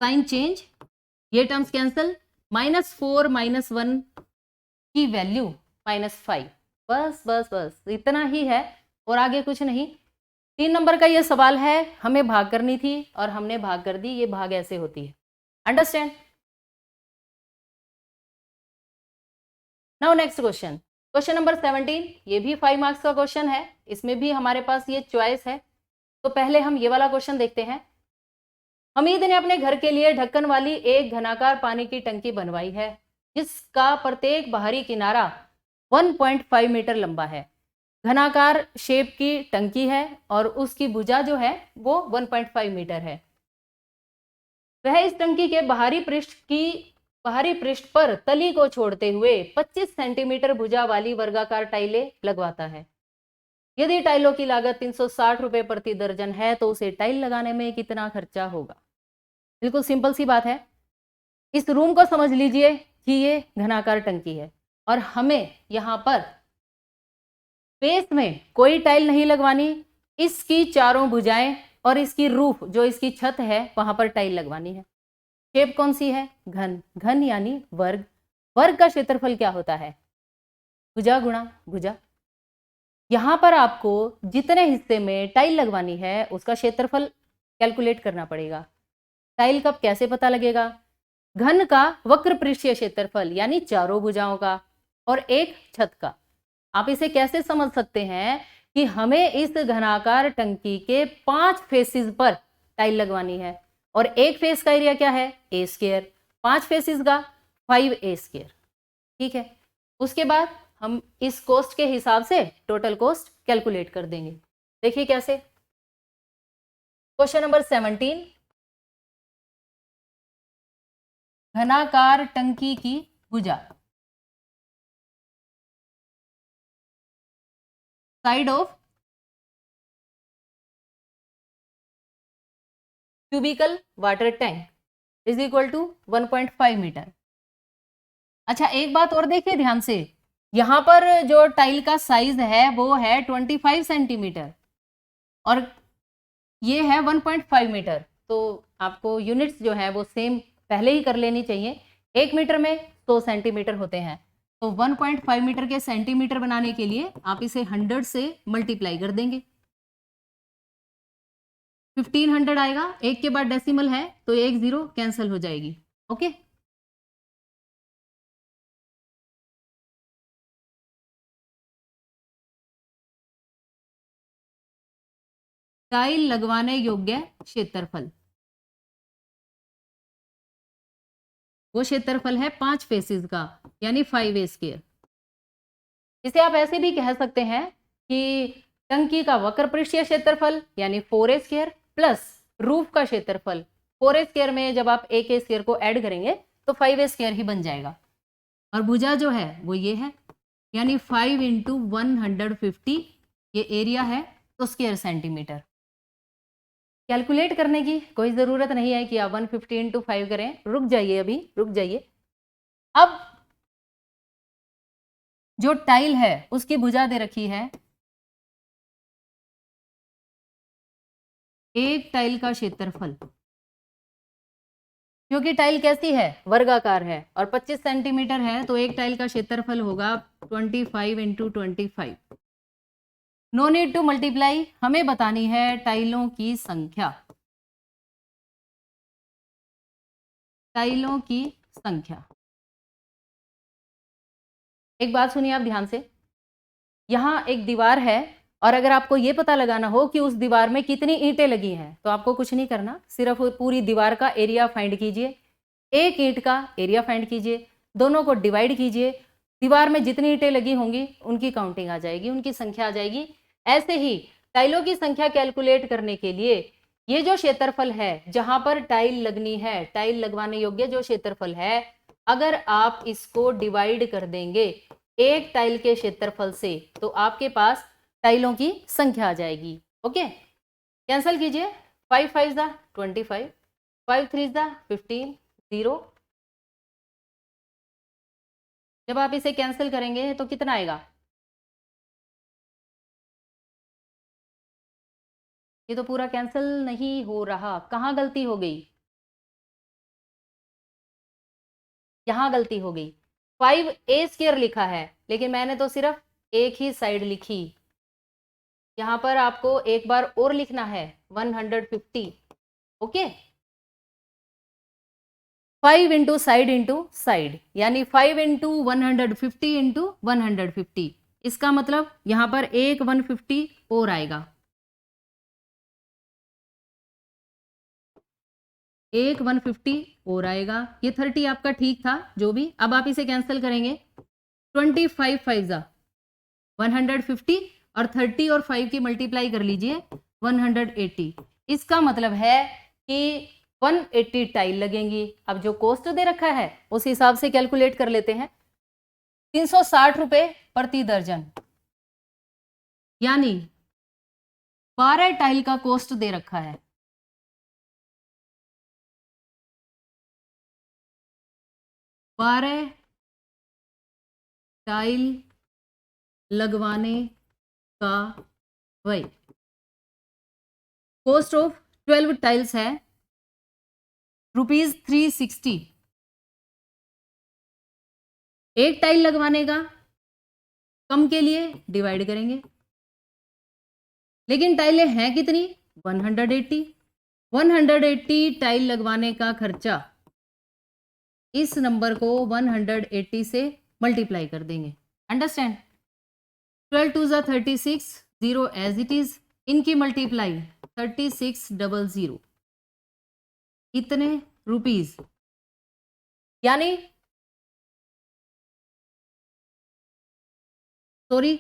sign change, ये टर्म्स कैंसल, -4 -1 की वैल्यू -5, बस बस बस इतना ही है और आगे कुछ नहीं। 3 नंबर का ये सवाल है, हमें भाग करनी थी और हमने भाग कर दी, ये भाग ऐसे होती है, understand. Now next question, question number 17, ये भी 5 मार्क्स का क्वेश्चन है, इसमें भी हमारे पास ये चॉइस है। तो पहले हम ये वाला क्वेश्चन देखते हैं। हमीद ने अपने घर के लिए ढक्कन वाली एक घनाकार पानी की टंकी बनवाई है जिसका प्रत्येक बाहरी किनारा 1.5 मीटर लंबा है। घनाकार शेप की टंकी है और उसकी भुजा जो है वो 1.5 मीटर है। वह इस टंकी के बाहरी पृष्ठ पर तली को छोड़ते हुए 25 सेंटीमीटर भुजा वाली वर्गाकार टाइलें लगवाता है। यदि टाइलों की लागत 360 रुपए प्रति दर्जन है तो उसे टाइल लगाने में कितना खर्चा होगा। बिल्कुल सिंपल सी बात है। इस रूम को समझ लीजिए कि ये घनाकार टंकी है और हमें यहाँ पर बेस में कोई टाइल नहीं लगवानी, इसकी चारों भुजाएं और इसकी रूफ जो इसकी छत है वहां पर टाइल लगवानी है। शेप कौन सी है? घन, घन यानी वर्ग। वर्ग का क्षेत्रफल क्या होता है? भुजा गुणा भुजा। यहां पर आपको जितने हिस्से में टाइल लगवानी है उसका क्षेत्रफल कैलकुलेट करना पड़ेगा। टाइल का कैसे पता लगेगा? घन का वक्र पृष्ठीय क्षेत्रफल यानी चारों भुजाओं का और एक छत का। आप इसे कैसे समझ सकते हैं कि हमें इस घनाकार टंकी के 5 फेसिस पर टाइल लगवानी है और एक फेस का एरिया क्या है? ए स्क्वायर। 5 फेसिस का 5a स्क्वायर। ठीक है, उसके बाद हम इस कॉस्ट के हिसाब से टोटल कॉस्ट कैलकुलेट कर देंगे। देखिए कैसे। क्वेश्चन नंबर 17, घनाकार टंकी की भुजा side of cubical water tank is equal to 1.5 metre. अच्छा एक बात और देखिए ध्यान से, यहां पर जो टाइल का साइज है वो है 25 सेंटीमीटर और ये है 1.5 मीटर। तो आपको यूनिट्स जो है वो सेम पहले ही कर लेनी चाहिए। 1 मीटर में 100 सेंटीमीटर होते हैं, तो 1.5 मीटर के सेंटीमीटर बनाने के लिए आप इसे 100 से मल्टीप्लाई कर देंगे। 1500 आएगा, एक के बाद डेसिमल है तो एक जीरो कैंसिल हो जाएगी। ओके, टाइल लगवाने योग्य क्षेत्रफल, वो क्षेत्रफल है 5 फेसिस का यानी 5a स्क्वायर। इसे आप ऐसे भी कह सकते हैं कि टंकी का वक्र पृष्ठीय क्षेत्रफल यानी 4a स्क्वायर प्लस रूफ का क्षेत्रफल 4a स्क्वायर में जब आप a के स्क्वायर को ऐड करेंगे तो 5a स्क्वायर ही बन जाएगा। और भुजा जो है वो ये है यानी 5 इंटू 150, ये एरिया है तो स्क्वायर सेंटीमीटर। कैलकुलेट करने की कोई ज़रूरत नहीं है कि आप 150 इंटू 5 करें, रुक जाइए, अभी रुक जाइए। अब जो टाइल है उसकी भुजा दे रखी है, एक टाइल का क्षेत्रफल, क्योंकि टाइल कैसी है? वर्गाकार है और 25 सेंटीमीटर है तो एक टाइल का क्षेत्रफल होगा 25 into 25। No need to multiply, हमें बतानी है टाइलों की संख्या। टाइलों की संख्या, एक बात सुनिए आप ध्यान से, यहां एक दीवार है और अगर आपको यह पता लगाना हो कि उस दीवार में कितनी ईंटें लगी हैं तो आपको कुछ नहीं करना, सिर्फ पूरी दीवार का एरिया फाइंड कीजिए, एक ईंट का एरिया फाइंड कीजिए, दोनों को डिवाइड कीजिए, दीवार में जितनी ईंटें लगी होंगी उनकी काउंटिंग आ जाएगी, उनकी संख्या आ जाएगी। ऐसे ही टाइलों की संख्या कैलकुलेट करने के लिए ये जो क्षेत्रफल है जहां पर टाइल लगनी है, टाइल लगवाने योग्य जो क्षेत्रफल है, अगर आप इसको डिवाइड कर देंगे एक टाइल के क्षेत्रफल से तो आपके पास टाइलों की संख्या आ जाएगी। ओके, कैंसिल कीजिए, 5 5 दा 25, 5 3 दा 15, 0, जब आप इसे कैंसिल करेंगे तो कितना आएगा? ये तो पूरा कैंसिल नहीं हो रहा, कहाँ गलती हो गई? यहां गलती हो गई। 5a² लिखा है, लेकिन मैंने तो सिर्फ एक ही साइड लिखी। यहां पर आपको एक बार और लिखना है 150। ओके, 5 इंटू साइड, यानी 5 इंटू 150 इंटू 150। इसका मतलब यहां पर एक 150 और आएगा, एक 150 और आएगा। ये 30 आपका ठीक था जो भी। अब आप इसे कैंसिल करेंगे, 25 5 जा 150 और 30 और 5 की मल्टीप्लाई कर लीजिए 180। इसका मतलब है कि 180 टाइल लगेंगी। अब जो कॉस्ट दे रखा है उस हिसाब से कैलकुलेट कर लेते हैं। 360 रुपए प्रति दर्जन, यानी 12 टाइल का कॉस्ट दे रखा है। 12 टाइल लगवाने का वही कॉस्ट ऑफ 12 टाइल्स है ₹360। एक टाइल लगवाने का कम के लिए डिवाइड करेंगे, लेकिन टाइलें हैं कितनी? 180। 180 टाइल लगवाने का खर्चा, इस नंबर को 180 से मल्टीप्लाई कर देंगे। अंडरस्टैंड? 12 2 जा 36, 0 एज इट इज, इनकी मल्टीप्लाई 3600, इतने रुपीज, यानी सॉरी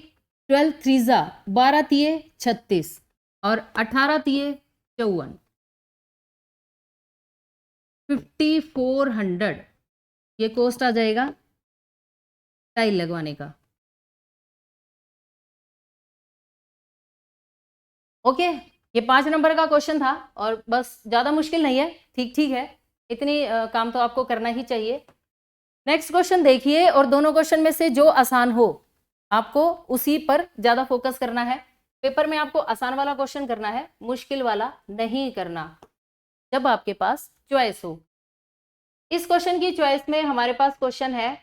12 3 जा 12 तिये 36 और 18 तिये 54, 5400 ये कॉस्ट आ जाएगा टाइल लगवाने का। ओके, ये 5 नंबर का क्वेश्चन था और बस, ज़्यादा मुश्किल नहीं है, ठीक ठीक है, इतनी काम तो आपको करना ही चाहिए। नेक्स्ट क्वेश्चन देखिए, और दोनों क्वेश्चन में से जो आसान हो आपको उसी पर ज़्यादा फोकस करना है। पेपर में आपको आसान वाला क्वेश्चन करना है, मुश्किल वाला नहीं करना, जब आपके पास चॉइस हो। इस क्वेश्चन की चॉइस में हमारे पास क्वेश्चन है,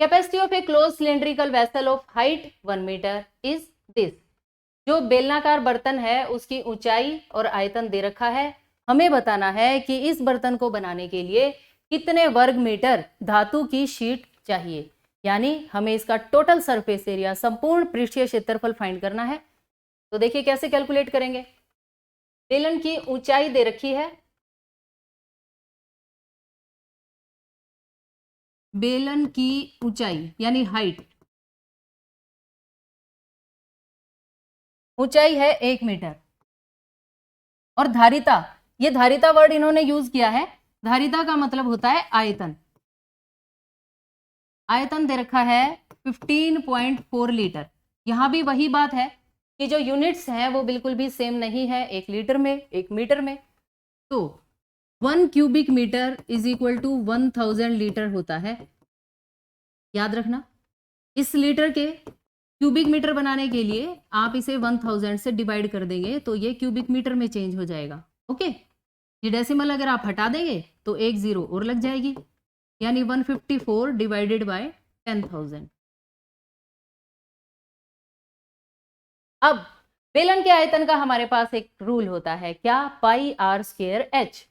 capacity of a closed cylindrical vessel of height 1 metre is this. जो बेलनाकार बर्तन है उसकी ऊंचाई और आयतन दे रखा है। हमें बताना है कि इस बर्तन को बनाने के लिए कितने वर्ग मीटर धातु की शीट चाहिए, यानी हमें इसका टोटल सरफेस एरिया, संपूर्ण पृष्ठीय क्षेत्रफल फाइंड करना है। तो देखिए कैसे कैलकुलेट करेंगे। बेलन की ऊंचाई दे रखी है, बेलन की ऊंचाई यानी हाइट, ऊंचाई है 1 मीटर, और धारिता, ये धारिता वर्ड इन्होंने यूज किया है। धारिता का मतलब होता है आयतन। आयतन दे रखा है 15.4 लीटर। यहां भी वही बात है कि जो यूनिट्स हैं वो बिल्कुल भी सेम नहीं है, 1 लीटर में 1 मीटर में। तो 1 cubic metre is equal to 1000 litre होता है। याद रखना, इस लीटर के क्यूबिक मीटर बनाने के लिए आप इसे 1000 से डिवाइड कर देंगे तो ये क्यूबिक मीटर में चेंज हो जाएगा। ओके, ये डेसिमल अगर आप हटा देंगे तो एक जीरो और लग जाएगी, यानी 154 डिवाइडेड बाय 10,000। अब बेलन के आयतन का हमारे पास एक रूल होता है, क्या? πr²h।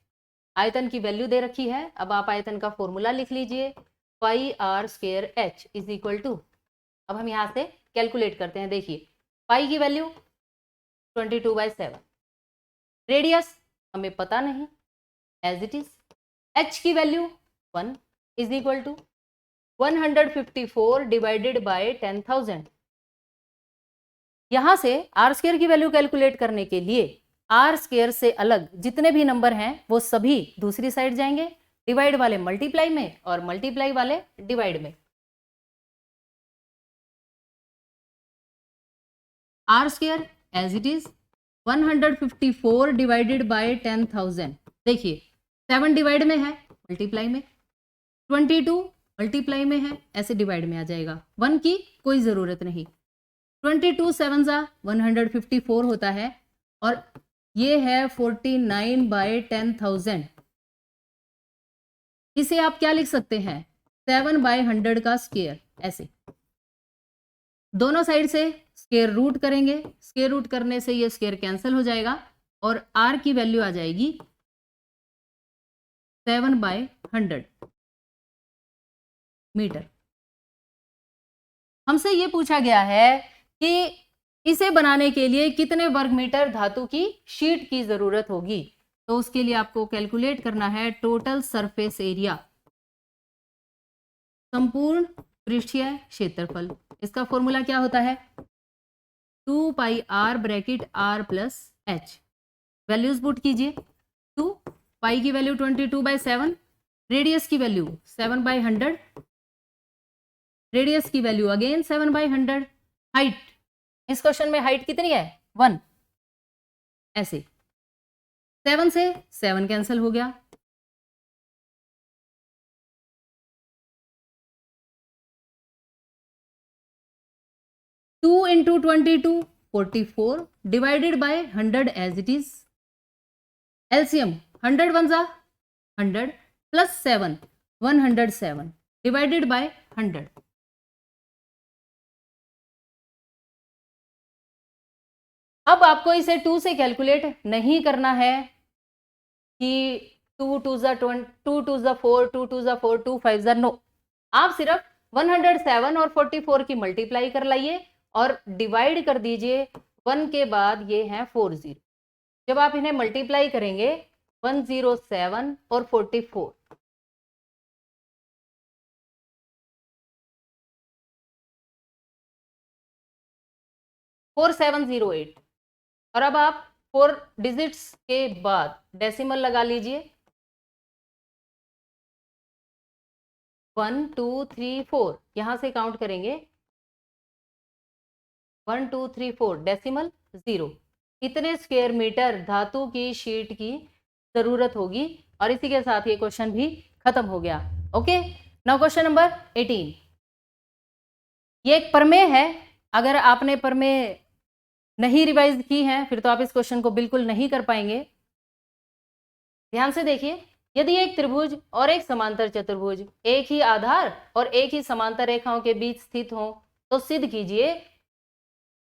आयतन की वैल्यू दे रखी है, अब आप आयतन का फॉर्मूला लिख लीजिए, πr²h इज इक्वल टू, अब हम यहां से कैलकुलेट करते हैं। देखिए, पाई की वैल्यू 22/7, रेडियस हमें पता नहीं, एज इट इज, h की value 1 is equal to 154 divided by 10,000। यहां से r² की वैल्यू कैलकुलेट करने के लिए r² से अलग जितने भी नंबर हैं वो सभी दूसरी साइड जाएंगे, डिवाइड वाले मल्टीप्लाई में और मल्टीप्लाई वाले डिवाइड में। r² as it is 154 divided by 10,000। देखिए 7 डिवाइड में है, मल्टीप्लाई में, 22 मल्टीप्लाई में है, ऐसे डिवाइड में आ जाएगा, 1 की कोई ज़रूरत नहीं। 22 7 जा 154 होता है और ये है 49/10,000। इसे आप क्या लिख सकते हैं, 7/100 का स्क्वायर। ऐसे दोनों साइड से स्क्वायर रूट करेंगे, स्क्वायर रूट करने से ये स्क्वायर कैंसिल हो जाएगा और r की वैल्यू आ जाएगी 7/100 मीटर। हमसे ये पूछा गया है कि इसे बनाने के लिए कितने वर्ग मीटर धातु की शीट की जरूरत होगी। तो उसके लिए आपको कैलकुलेट करना है टोटल सरफेस एरिया, संपूर्ण पृष्ठीय क्षेत्रफल। इसका फॉर्मूला क्या होता है, 2πr bracket r plus h। Values put कीजिए, 2 पाई की वैल्यू 22/7, रेडियस की वैल्यू 7/100, रेडियस की वैल्यू अगेन 7/100, हाइट, इस क्वेश्चन में हाइट कितनी है 1। ऐसे 7 से 7 कैंसिल हो गया, 2 × 22 44 divided by 100 as it is. LCM 100 1 जा 100 प्लस 7 107 डिवाइडेड बाय 100। अब आपको इसे 2 से कैलकुलेट नहीं करना है कि 2 2 जा 4, 2 2 जा 4, 2 5 जा, नो। आप सिर्फ 107 और 44 की मल्टीप्लाई कर लाइए और डिवाइड कर दीजिए 1 के बाद ये हैं 40। जब आप इन्हें मल्टीप्लाई करेंगे 107 और 44, 4708। और अब आप 4 डिजिट्स के बाद डेसिमल लगा लीजिए, 1 2 3 4, यहां से काउंट करेंगे 1 2 3 4 डेसिमल 0। इतने स्क्वायर मीटर धातु की शीट की जरूरत होगी। और इसी के साथ ये क्वेश्चन भी खत्म हो गया। Okay, now question number 18। ये एक प्रमेय है, अगर आपने प्रमेय नहीं रिवाइज की है फिर तो आप इस क्वेश्चन को बिल्कुल नहीं कर पाएंगे। ध्यान से देखिए, यदि एक त्रिभुज और एक समांतर चतुर्भुज एक ही आधार और एक ही समांतर रेखाओं के बीच स्थित हो तो सिद्ध कीजिए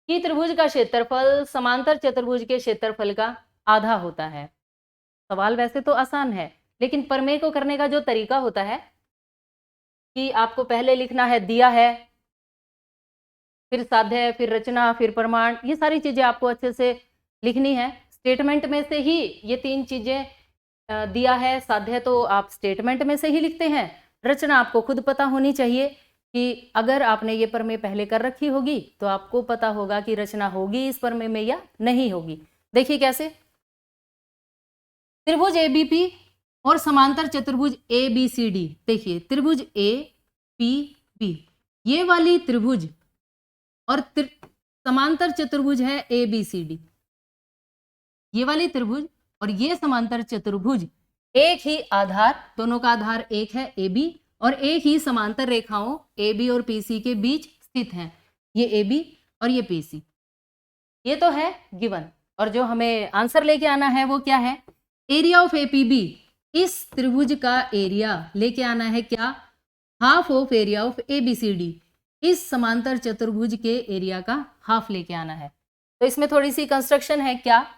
कि त्रिभुज का क्षेत्रफल समांतर चतुर्भुज के क्षेत्रफल का आधा होता है। सवाल वैसे तो आसान है, लेकिन प्रमेय को करने का जो तरीका होता है कि आपको पहले लिखना है दिया है, फिर साध्य, फिर रचना, फिर प्रमाण, ये सारी चीजें आपको अच्छे से लिखनी है। स्टेटमेंट में से ही ये 3 चीजें, दिया है, साध्य तो आप स्टेटमेंट में से ही लिखते हैं, रचना आपको खुद पता होनी चाहिए कि अगर आपने ये प्रमेय पहले कर रखी होगी तो आपको पता होगा कि रचना होगी इस प्रमेय में या नहीं होगी। देखिए कैसे, त्रिभुज एबीपी और समांतर चतुर्भुज एबीसीडी। देखिए त्रिभुज ए पी बी, ये वाली त्रिभुज और समांतर चतुर्भुज है एबीसीडी। ये वाली त्रिभुज और ये समांतर चतुर्भुज एक ही आधार, दोनों का आधार एक है AB, और एक ही समांतर रेखाओं AB और PC के बीच स्थित हैं। ये AB और ये PC, ये तो है गिवन। और जो हमें आंसर लेके आना है वो क्या है, एरिया ऑफ APB। इस त्रिभुज का एरिया लेके आना है क्या, half of area of ABCD। इस समांतर चतुर्भुज के एरिया का हाफ लेके आना है। तो इसमें थोड़ी सी कंस्ट्रक्शन है। क्या,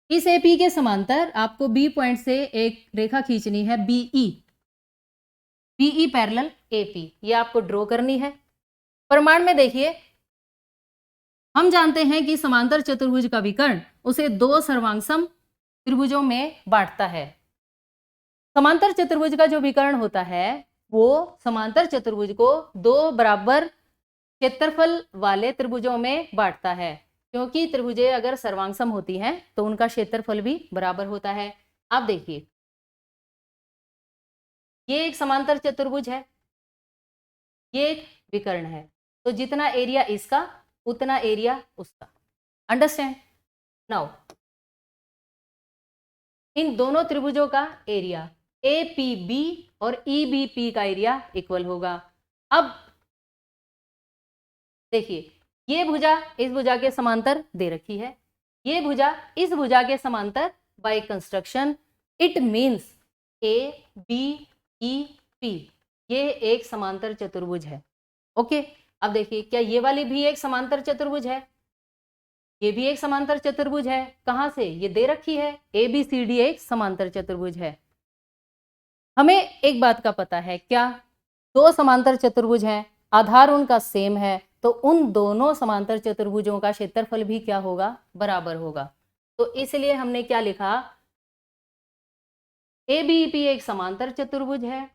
इस AP के समांतर आपको B पॉइंट से एक रेखा खींचनी है BE पैरेलल AP, ये आपको ड्रॉ करनी है। प्रमाण में देखिए, हम जानते हैं कि समांतर चतुर्भुज का विकर्ण उसे 2 सर्वांगसम त्रिभुजों में बांटता है। समांतर चतुर्भुज का जो विकर्ण होता है वो समांतर चतुर्भुज को 2 बराबर क्षेत्रफल वाले त्रिभुजों में बांटता है, क्योंकि त्रिभुजें अगर सर्वांगसम होती हैं तो उनका क्षेत्रफल भी बराबर होता है। आप देखिए, ये एक समांतर चतुर्भुज है, ये एक विकर्ण है, तो जितना एरिया इसका उतना एरिया उसका। अंडरस्टैंड नाउ, इन दोनों त्रिभुजों का एरिया APB और EBP का एरिया इक्वल होगा। अब देखिए, ये भुजा इस भुजा के समांतर दे रखी है, ये भुजा इस भुजा के समांतर by construction, it means ABEP ये एक समांतर चतुर्भुज है। ओके, अब देखिए, क्या ये वाली भी एक समांतर चतुर्भुज है? ये भी एक समांतर चतुर्भुज है। कहां से? ये दे रखी है, ABCD एक समांतर चतुर्भुज है। हमें एक बात का पता है, क्या दो समांतर चतुर्भुज हैं, आधार उनका सेम है, तो उन दोनों समांतर चतुर्भुजों का क्षेत्रफल भी क्या होगा? बराबर होगा। तो इसलिए हमने क्या लिखा? ABEP एक समांतर चतुर्भुज है,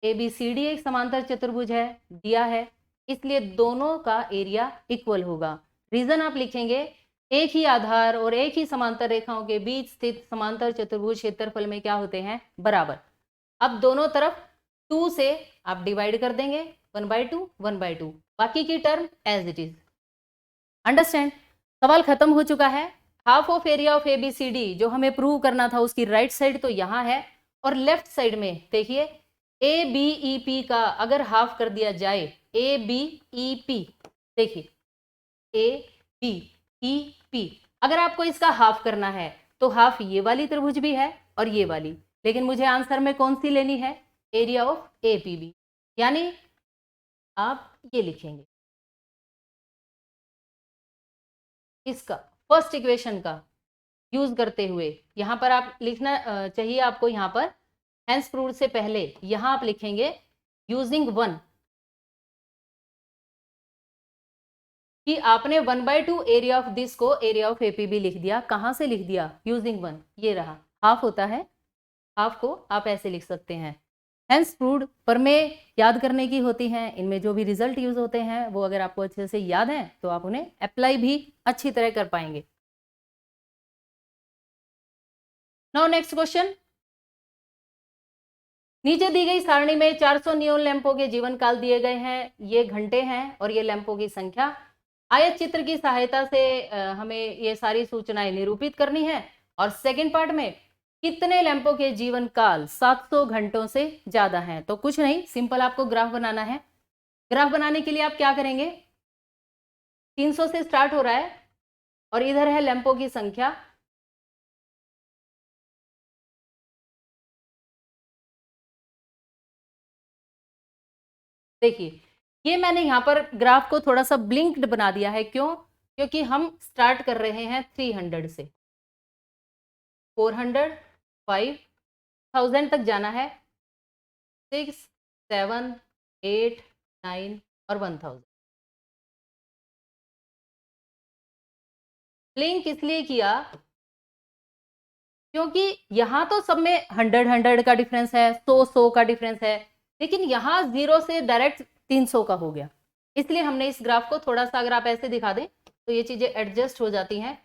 ABCD एक समांतर चतुर्भुज है, दिया है, इसलिए दोनों का एरिया इक्वल होगा। रीजन आप लिखेंगे, एक ही आधार और एक ही समांतर रेखाओं के बीच स्थित समांतर चतुर्भुज क्षेत्रफल में क्या होते हैं? बराबर। अब दोनों तरफ 2 से आप डिवाइड कर देंगे, 1/2 1/2, बाकी की term as it is. Understand? सवाल खत्म हो चुका है। Half of area of ABCD जो हमें प्रूव करना था, उसकी राइट साइड तो यहाँ है, और लेफ्ट साइड में देखिए ABEP का अगर हाफ कर दिया जाए, ABEP देखिए ABEP, अगर आपको इसका हाफ करना है तो हाफ ये वाली त्रिभुज भी है और ये वाली, लेकिन मुझे आंसर में कौन सी लेनी है? एरिया ऑफ APB, यानी आप ये लिखेंगे, इसका फर्स्ट इक्वेशन का यूज करते हुए यहां पर आप लिखना चाहिए आपको, यहां पर हेंस प्रूव्ड से पहले यहां आप लिखेंगे यूजिंग 1, कि आपने 1/2 एरिया ऑफ दिस को एरिया ऑफ APB लिख दिया। कहां से लिख दिया? यूजिंग 1, ये रहा हाफ होता है, हाफ को आप ऐसे लिख सकते हैं। हेंस प्रूव्ड पर में याद करने की होती हैं, इनमें जो भी रिजल्ट यूज होते हैं वो अगर आपको अच्छे से याद है तो आप उन्हें अप्लाई भी अच्छी तरह कर पाएंगे। नाउ नेक्स्ट क्वेश्चन, नीचे दी गई सारणी में 400 नियोन लैंपों के जीवन काल दिए गए हैं, ये घंटे हैं और ये लैंपों की संख्या। आयत चित्र की सहायता से हमें ये सारी सूचनाएं निरूपित करनी है। और सेकंड पार्ट में कितने लैंपों के जीवन काल 700 घंटों से ज्यादा हैं? तो कुछ नहीं, सिंपल आपको ग्राफ बनाना है। ग्राफ बनाने के लिए आप क्या करेंगे? 300 से स्टार्ट हो रहा है और इधर है लैंपों की संख्या, देखिए ये मैंने यहाँ पर ग्राफ को थोड़ा सा ब्लिंक्ड बना दिया है। क्यों? क्योंकि हम स्टार्ट कर रहे हैं 300 से, 400, 5,000 तक जाना है, 6, 7, 8, 9 और 1000। ब्लिंक इसलिए किया क्योंकि यहाँ तो सब में 100 का डिफरेंस है, 100 का डिफरेंस है, लेकिन यहाँ 0 से डायरेक्ट 300 का हो गया। इसलिए हमने इस ग्राफ को थोड़ा सा, अगर आप ऐसे दिखा दें तो ये चीजें एडजस्ट हो जाती हैं।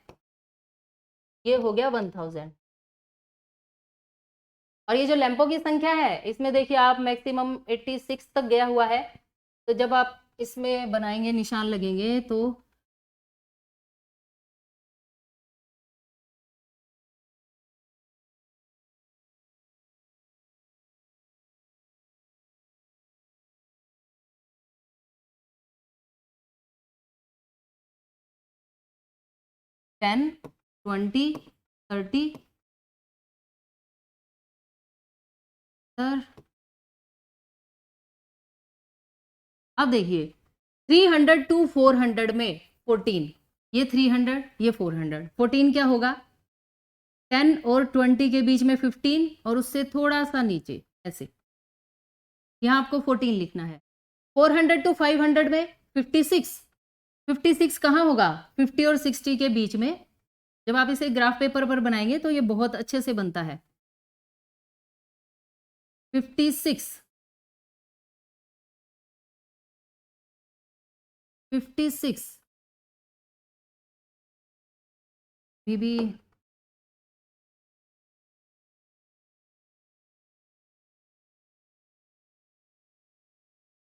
ये हो गया 1000। और ये जो लैंपों की संख्या है, इसमें देखिए आप मैक्सिमम 86 तक गया हुआ है। तो जब आप इसमें बनाएंगे, निशान लगेंगे, तो टेन, 20, 30, सर अब देखिए 300 to 400 में 14, ये 300, ये 400, 14 क्या होगा? 10 और 20 के बीच में 15 और उससे थोड़ा सा नीचे ऐसे, यहाँ आपको 14 लिखना है। 400 to 500 में 56, 56 कहाँ होगा? 50 और 60 के बीच में। जब आप इसे ग्राफ पेपर पर बनाएंगे तो ये बहुत अच्छे से बनता है। 56, 56 भी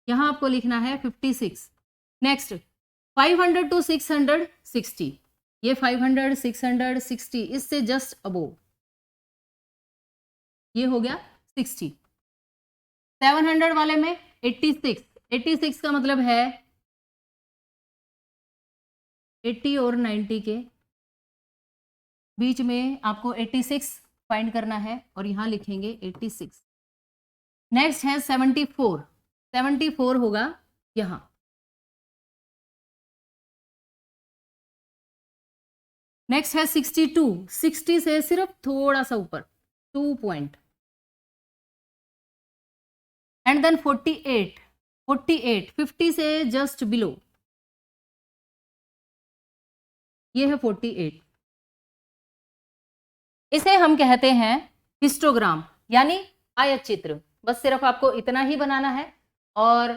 यहाँ आपको लिखना है 56। नेक्स्ट 500 to 660, ये 500, 660, इससे जस्ट अबोव ये हो गया 60। 700 वाले में 86 का मतलब है 80 और 90 के बीच में आपको 86 फाइंड करना है और यहां लिखेंगे 86। नेक्स्ट है 74 होगा यहां। नेक्स्ट है 62, 60 से सिर्फ थोड़ा सा ऊपर 2 पॉइंट। एंड देन 48, 50 से जस्ट बिलो, ये है 48। इसे हम कहते हैं हिस्टोग्राम यानी आयत चित्र। बस सिर्फ आपको इतना ही बनाना है। और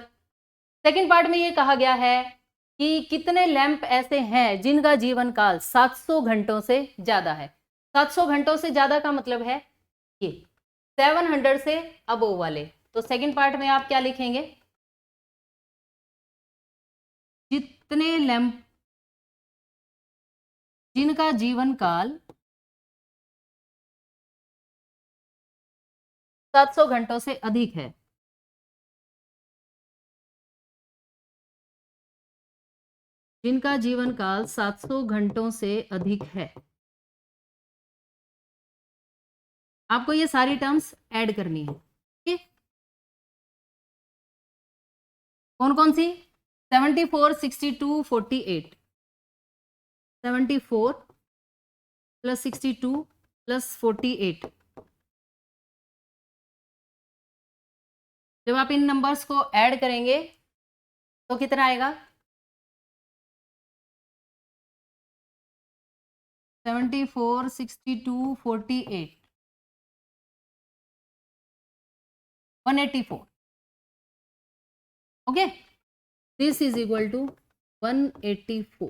सेकंड पार्ट में ये कहा गया है कि कितने लैंप ऐसे हैं जिनका जीवन काल 700 घंटों से ज्यादा है। 700 घंटों से ज्यादा का मतलब है ये 700 से अबोव वाले। तो सेकंड पार्ट में आप क्या लिखेंगे, जितने लैंप जिनका जीवन काल 700 घंटों से अधिक है। जिनका जीवन काल 700 घंटों से अधिक है। आपको ये सारी टर्म्स ऐड करनी है। ठीक, कौन कौन सी? 74, 62, 48। 74 प्लस 62 प्लस 48। जब आप इन नंबर्स को ऐड करेंगे तो कितना आएगा? 74, 62, 48, 184। Okay, this is equal to 184।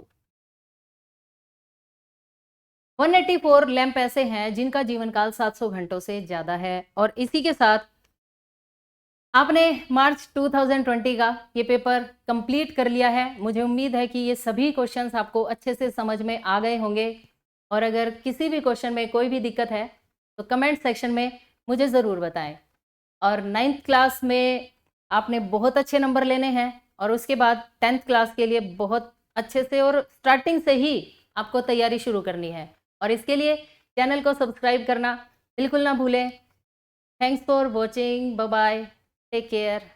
184 lamp ऐसे हैं जिनका जीवन काल 700 घंटों से ज्यादा है। और इसी के साथ आपने मार्च 2020 का ये पेपर कंप्लीट कर लिया है। मुझे उम्मीद है कि ये सभी क्वेश्चंस आपको अच्छे से समझ में आ गए होंगे। और अगर किसी भी क्वेश्चन में कोई भी दिक्कत है तो कमेंट सेक्शन में मुझे ज़रूर बताएं। और 9th क्लास में आपने बहुत अच्छे नंबर लेने हैं और उसके बाद 10th क्लास के लिए बहुत अच्छे से और स्टार्टिंग से ही आपको तैयारी शुरू करनी है। और इसके लिए चैनल को सब्सक्राइब करना बिल्कुल ना भूलें। Thanks for watching, bye bye, take care.